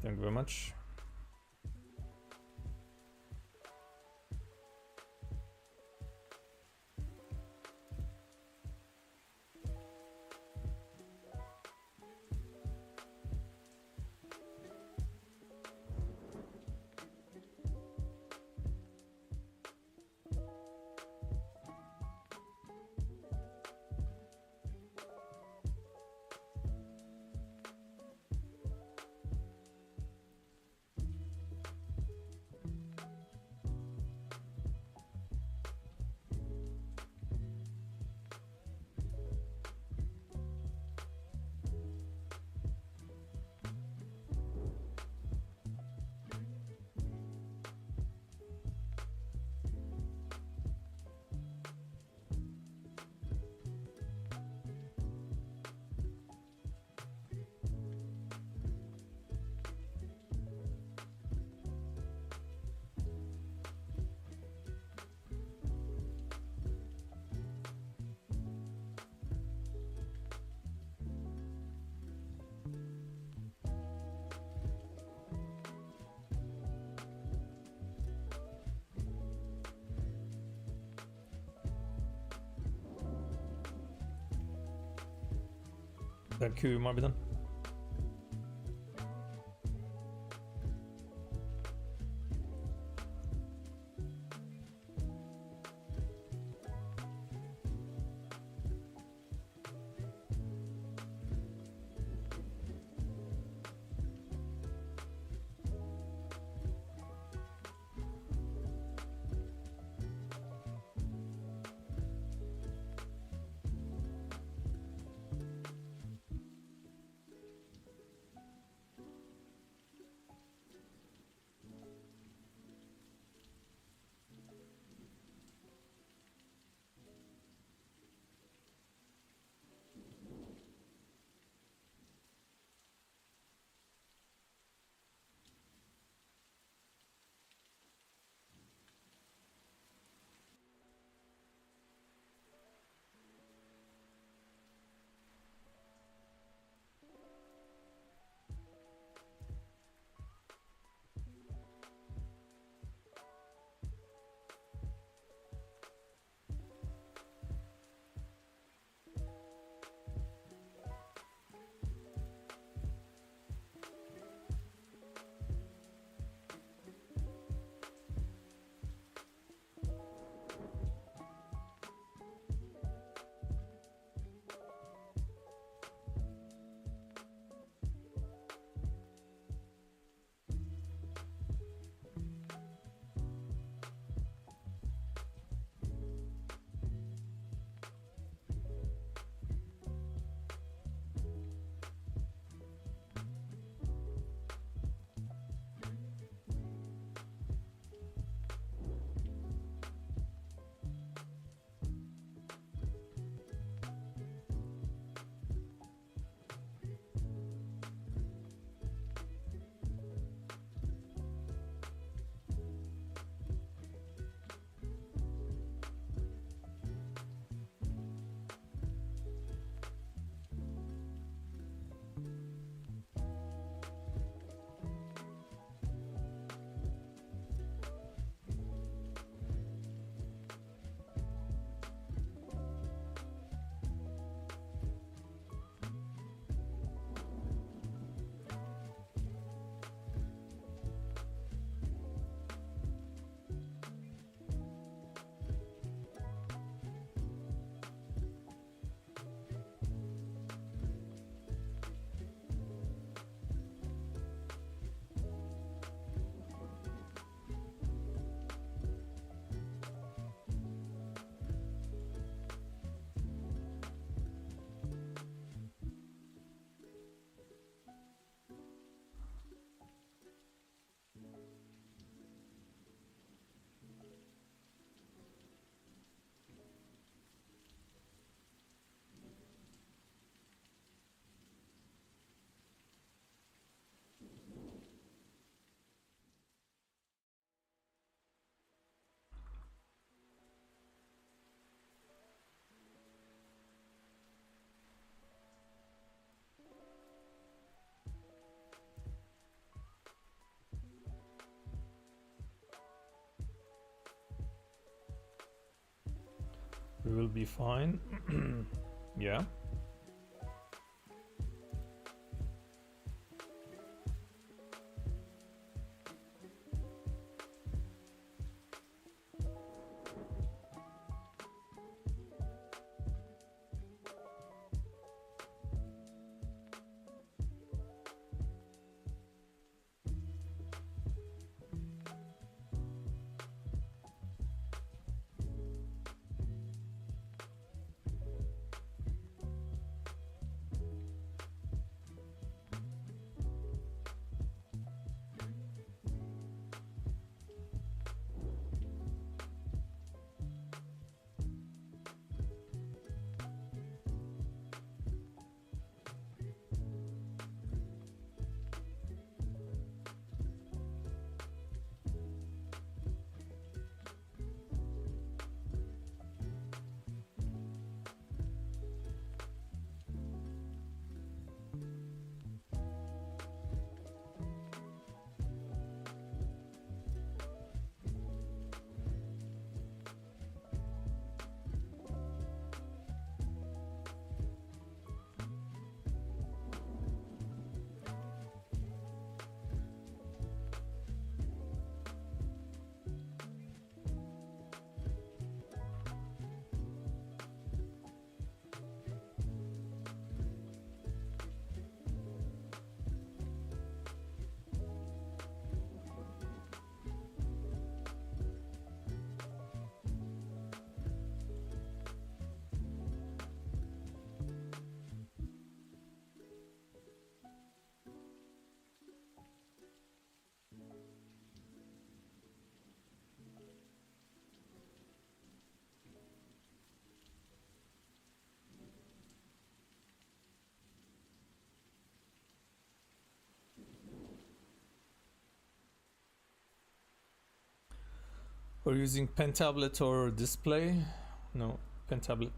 [SPEAKER 1] Thank you very much. Thank you, Marbidan. We will be fine. Yeah. We're using pen tablet or display? No, pen tablet.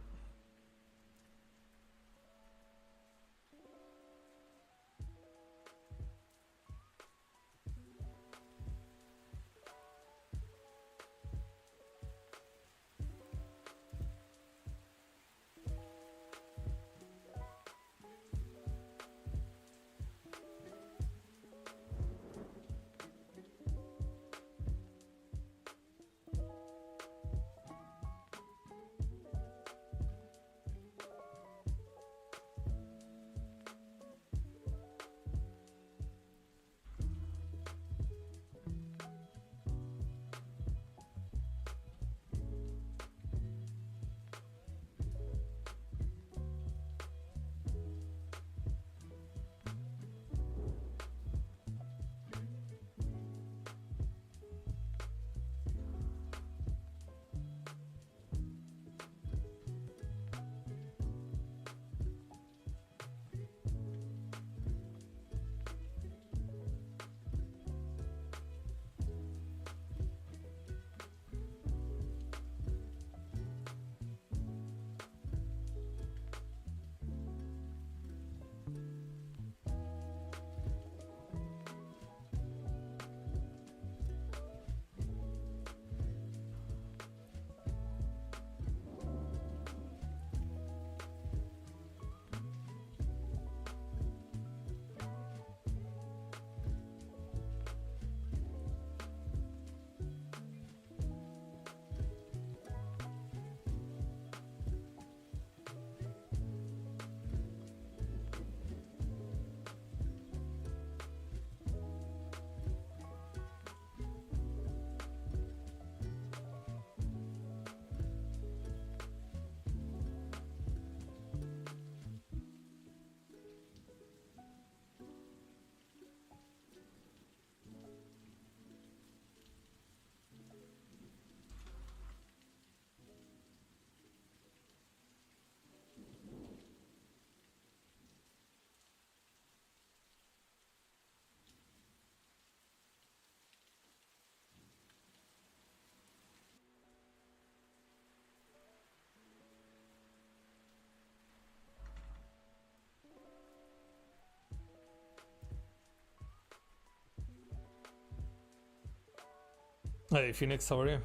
[SPEAKER 1] Hey Phoenix, how are you?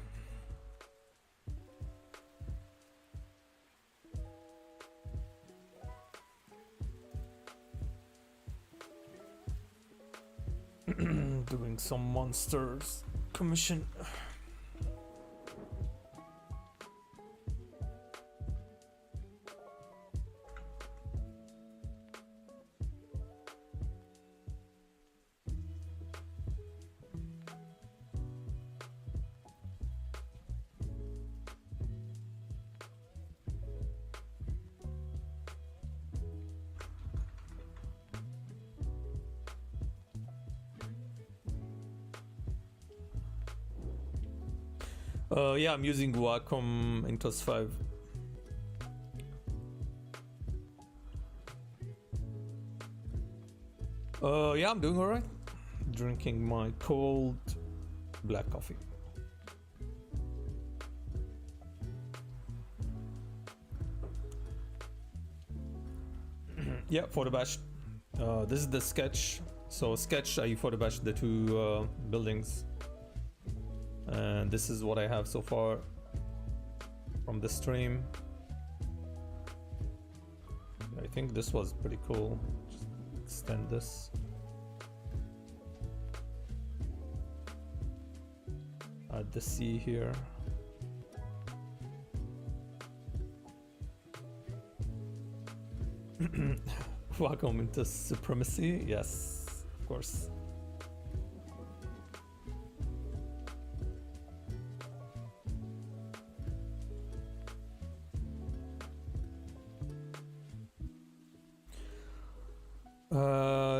[SPEAKER 1] Doing some monsters commission. Yeah, I'm using Wacom Intus 5. Yeah, I'm doing alright. Drinking my cold black coffee. Yeah, photo batch. This is the sketch. So sketch, I photo batched the two buildings. And this is what I have so far from the stream. I think this was pretty cool. Just extend this. Add the C here. Welcome into supremacy. Yes, of course.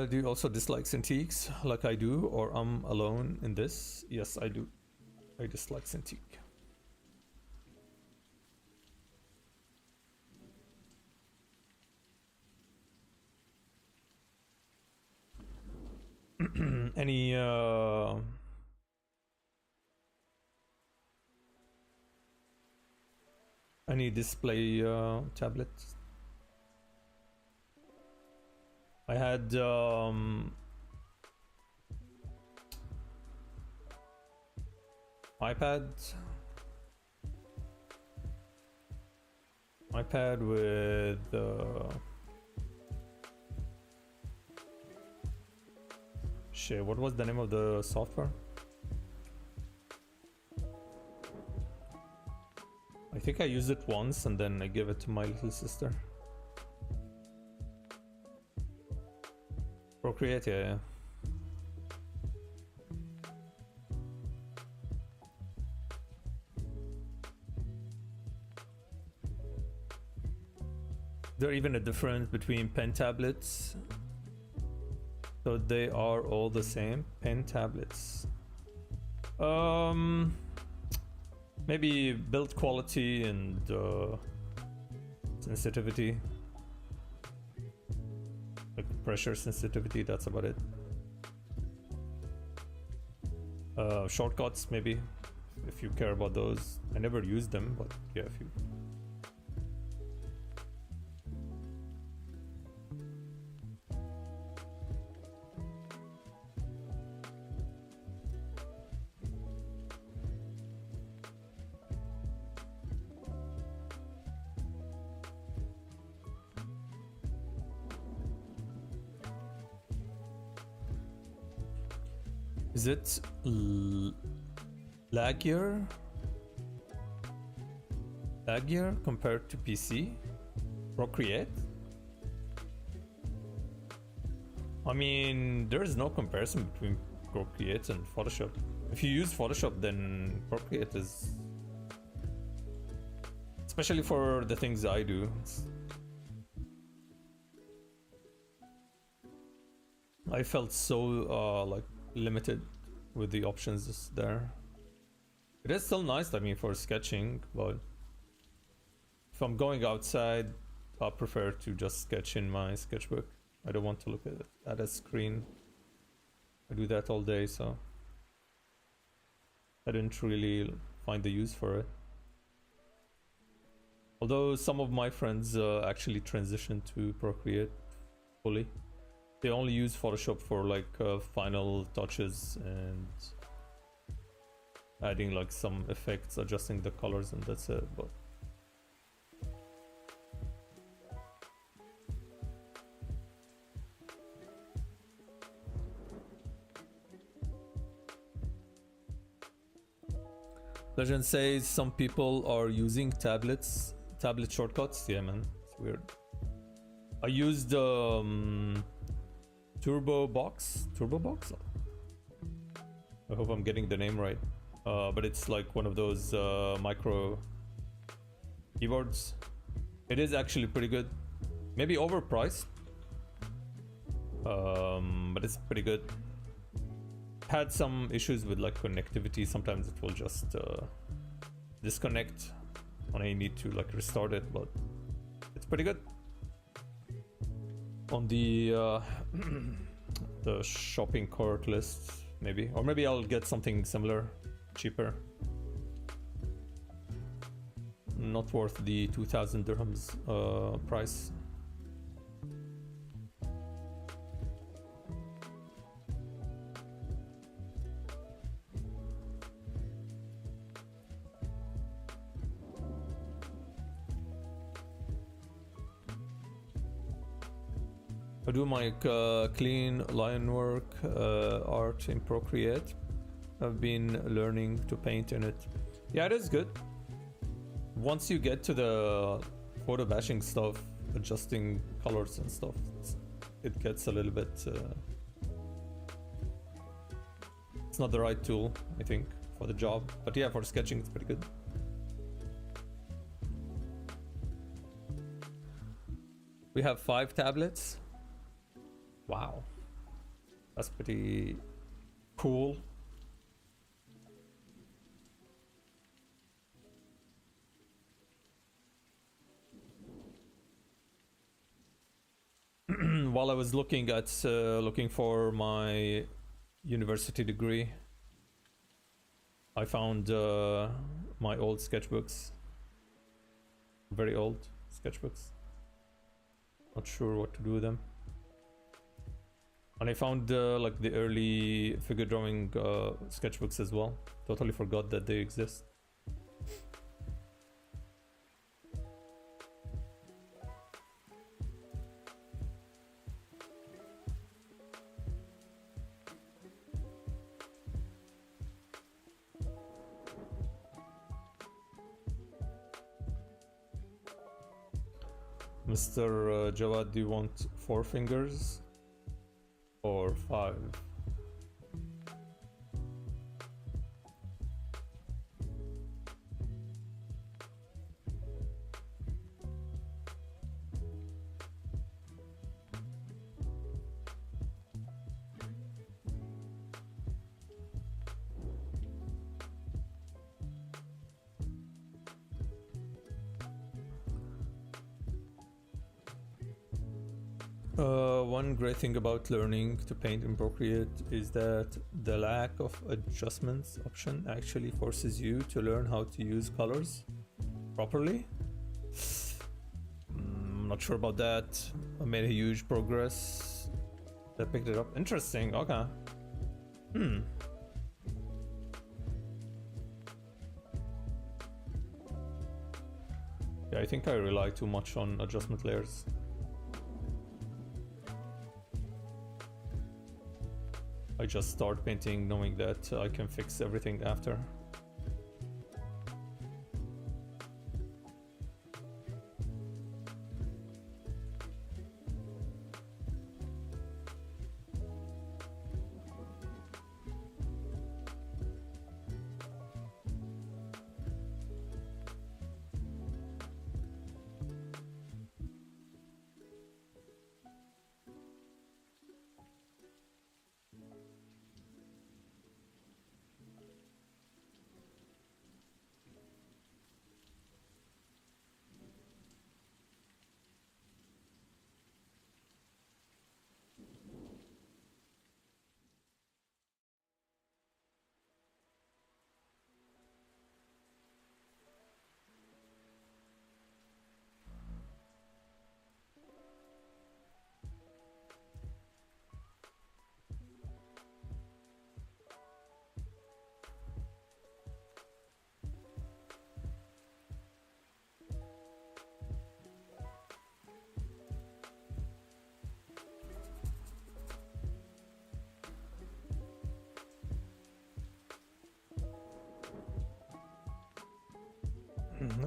[SPEAKER 1] Do you also dislike Cintiqs like I do, or I'm alone in this? Yes, I do. I dislike Cintiq. Any display tablets? I had iPad with shit, what was the name of the software? I think I used it once and then I gave it to my little sister. Procreate, yeah. There even a difference between pen tablets. So they are all the same pen tablets. Maybe build quality and sensitivity. Like pressure sensitivity, that's about it. Shortcuts maybe, if you care about those. I never used them, but yeah, if you... Is it laggier compared to PC? Procreate? I mean, there is no comparison between Procreate and Photoshop. If you use Photoshop, then Procreate is... Especially for the things I do. I felt so like limited with the options there. It is still nice, I mean, for sketching, but if I'm going outside, I prefer to just sketch in my sketchbook. I don't want to look at a screen. I do that all day, so I didn't really find the use for it. Although some of my friends actually transitioned to Procreate fully. They only use Photoshop for like final touches and adding like some effects, adjusting the colors, and that's it. But Legend says some people are using tablet shortcuts. Yeah, man, it's weird. I used Turbo Box. I hope I'm getting the name right. But it's like one of those micro keyboards. It is actually pretty good. Maybe overpriced, but it's pretty good. Had some issues with like connectivity. Sometimes it will just disconnect when I need to like restart it, but it's pretty good. On the the shopping cart list, maybe, or maybe I'll get something similar, cheaper. Not worth the 2,000 dirhams price. I do my clean line work art in Procreate. I've been learning to paint in it. Yeah, it is good. Once you get to the photo bashing stuff, adjusting colors and stuff, it gets a little bit... it's not the right tool, I think, for the job. But yeah, for sketching, it's pretty good. We have 5 tablets. Wow, that's pretty cool. While I was looking for my university degree, I found my old sketchbooks, very old sketchbooks. Not sure what to do with them. And I found like the early figure drawing sketchbooks as well. Totally forgot that they exist. Mr. Jawad, do you want 4 fingers or 5? One great thing about learning to paint in Procreate is that the lack of adjustments option actually forces you to learn how to use colors properly. Not sure about that. I made a huge progress. I picked it up. Interesting. Okay. Yeah, I think I rely too much on adjustment layers. I just start painting knowing that I can fix everything after.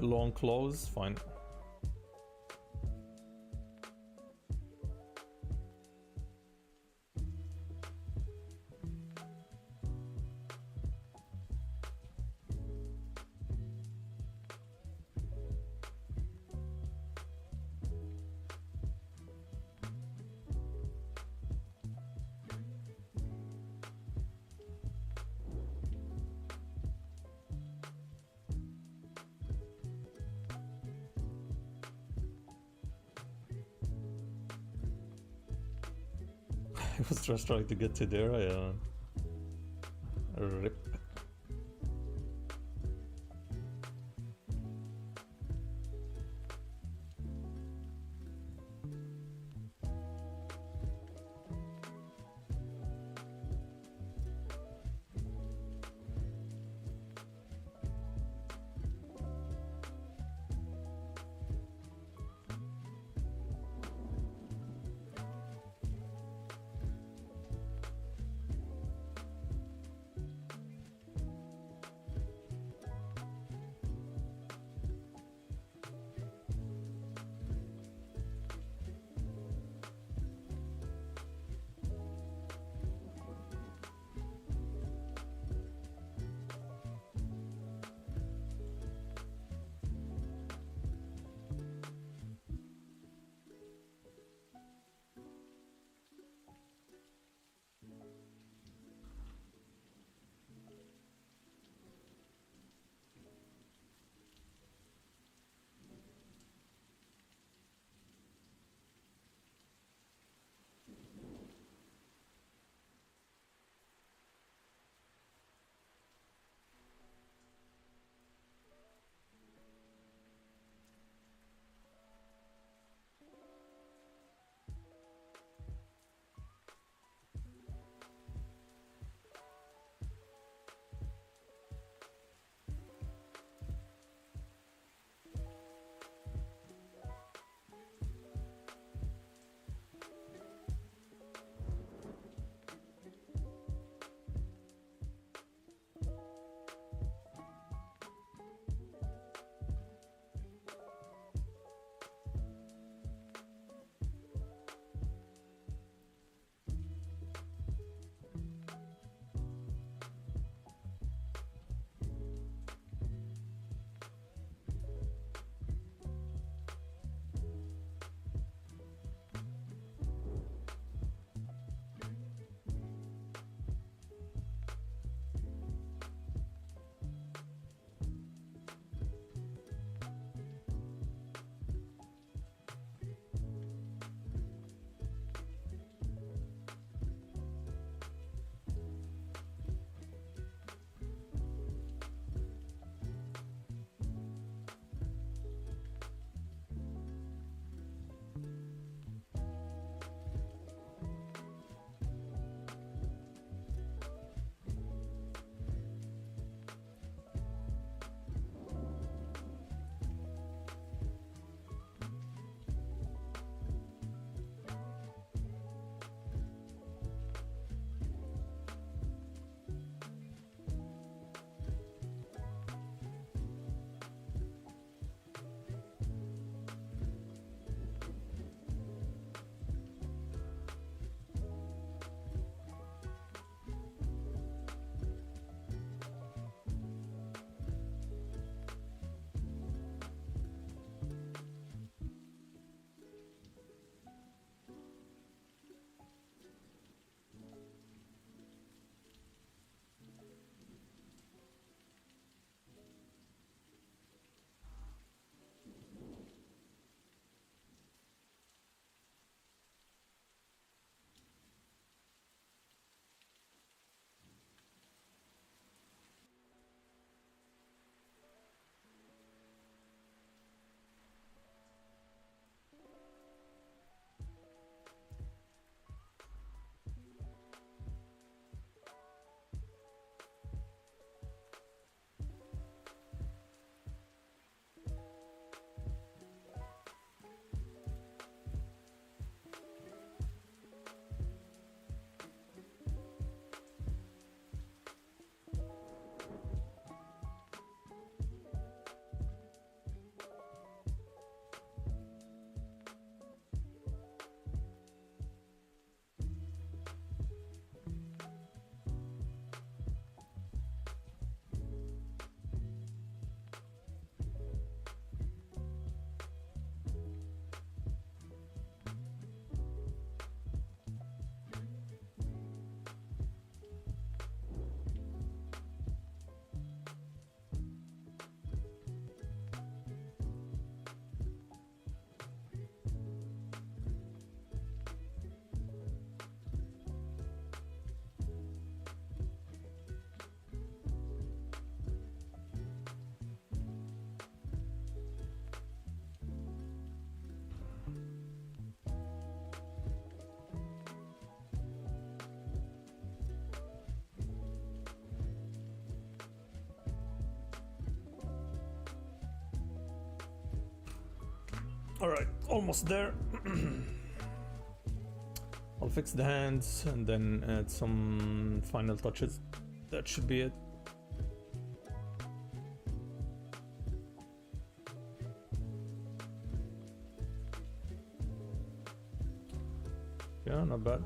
[SPEAKER 1] Long close, fine. I was just trying to get to there. Rip. All right, almost there. I'll fix the hands and then add some final touches. That should be it. Yeah, not bad.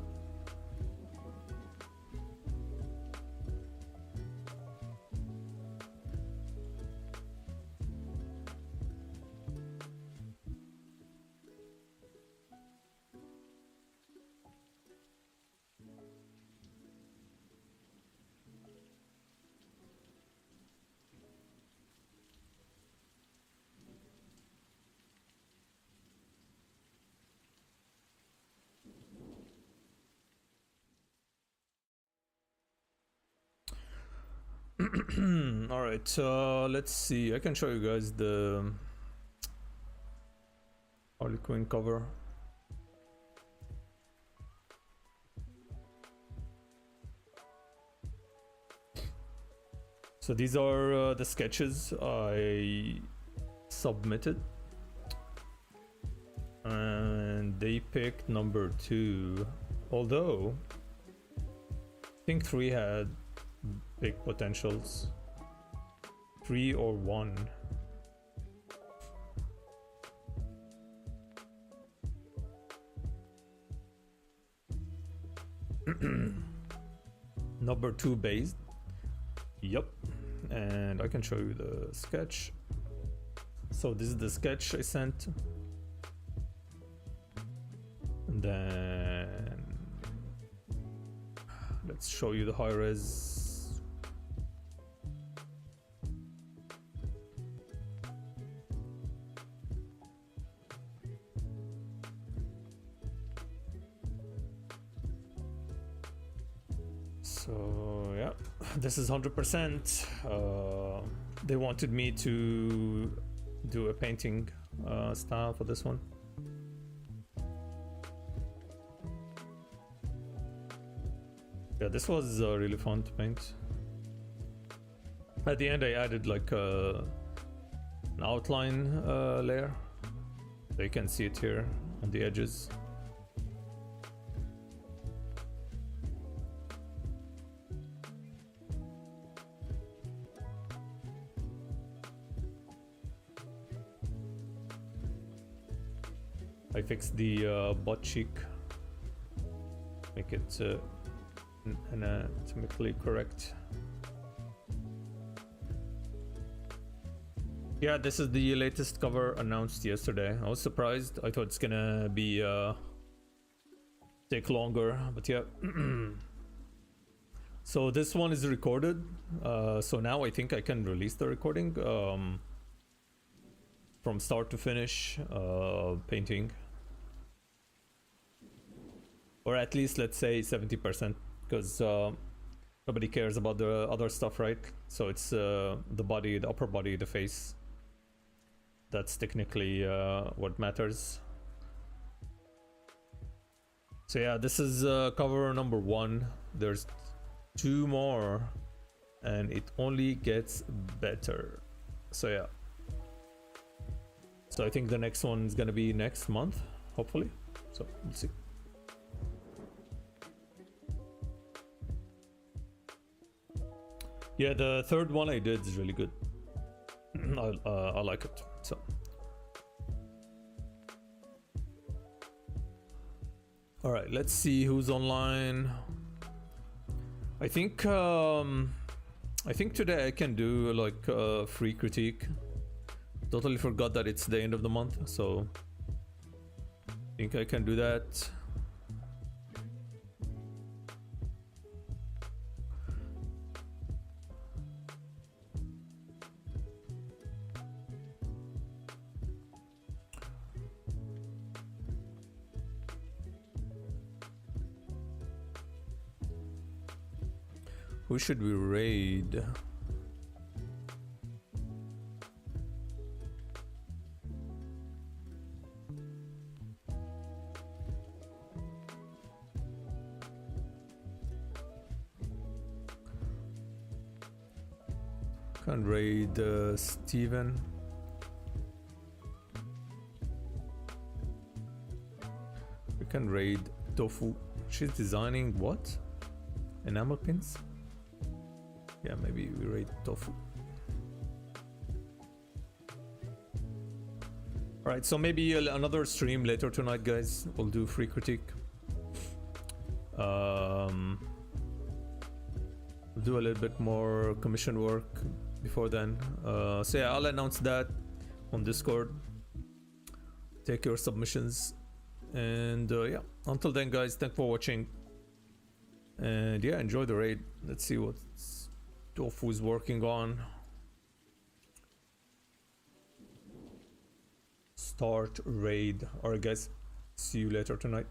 [SPEAKER 1] All right, let's see. I can show you guys the Harley Quinn cover. So these are the sketches I submitted, and they picked number 2, although I think 3 had big potentials. 3 or 1. Number 2 based. Yep. And I can show you the sketch. So this is the sketch I sent. And then let's show you the high res. So yeah, this is 100%. They wanted me to do a painting style for this one. Yeah, this was really fun to paint. At the end I added like an outline layer. So you can see it here on the edges. I fixed the butt cheek, make it anatomically correct. Yeah, this is the latest cover announced yesterday. I was surprised. I thought it's gonna be take longer, but yeah. So this one is recorded. So now I think I can release the recording from start to finish, painting. Or at least let's say 70%, because nobody cares about the other stuff, right? So it's the body, the upper body, the face. That's technically what matters. So yeah, this is cover number 1. There's 2 more, and it only gets better. So yeah. So I think the next one is gonna be next month, hopefully. So we'll see. Yeah, the third one I did is really good. I like it. So, all right, let's see who's online. I think today I can do like a free critique. Totally forgot that it's the end of the month, so I think I can do that. Who should we raid? Can raid Steven. can raid Tofu. She's designing what? Enamel pins? Yeah, maybe we raid Tofu. Alright, so maybe another stream later tonight, guys. We'll do free critique. We'll do a little bit more commission work before then. So yeah, I'll announce that on Discord. Take your submissions. And yeah, until then, guys, thanks for watching. And yeah, enjoy the raid. Let's see what Tofu is working on. Start raid. Alright, guys. See you later tonight.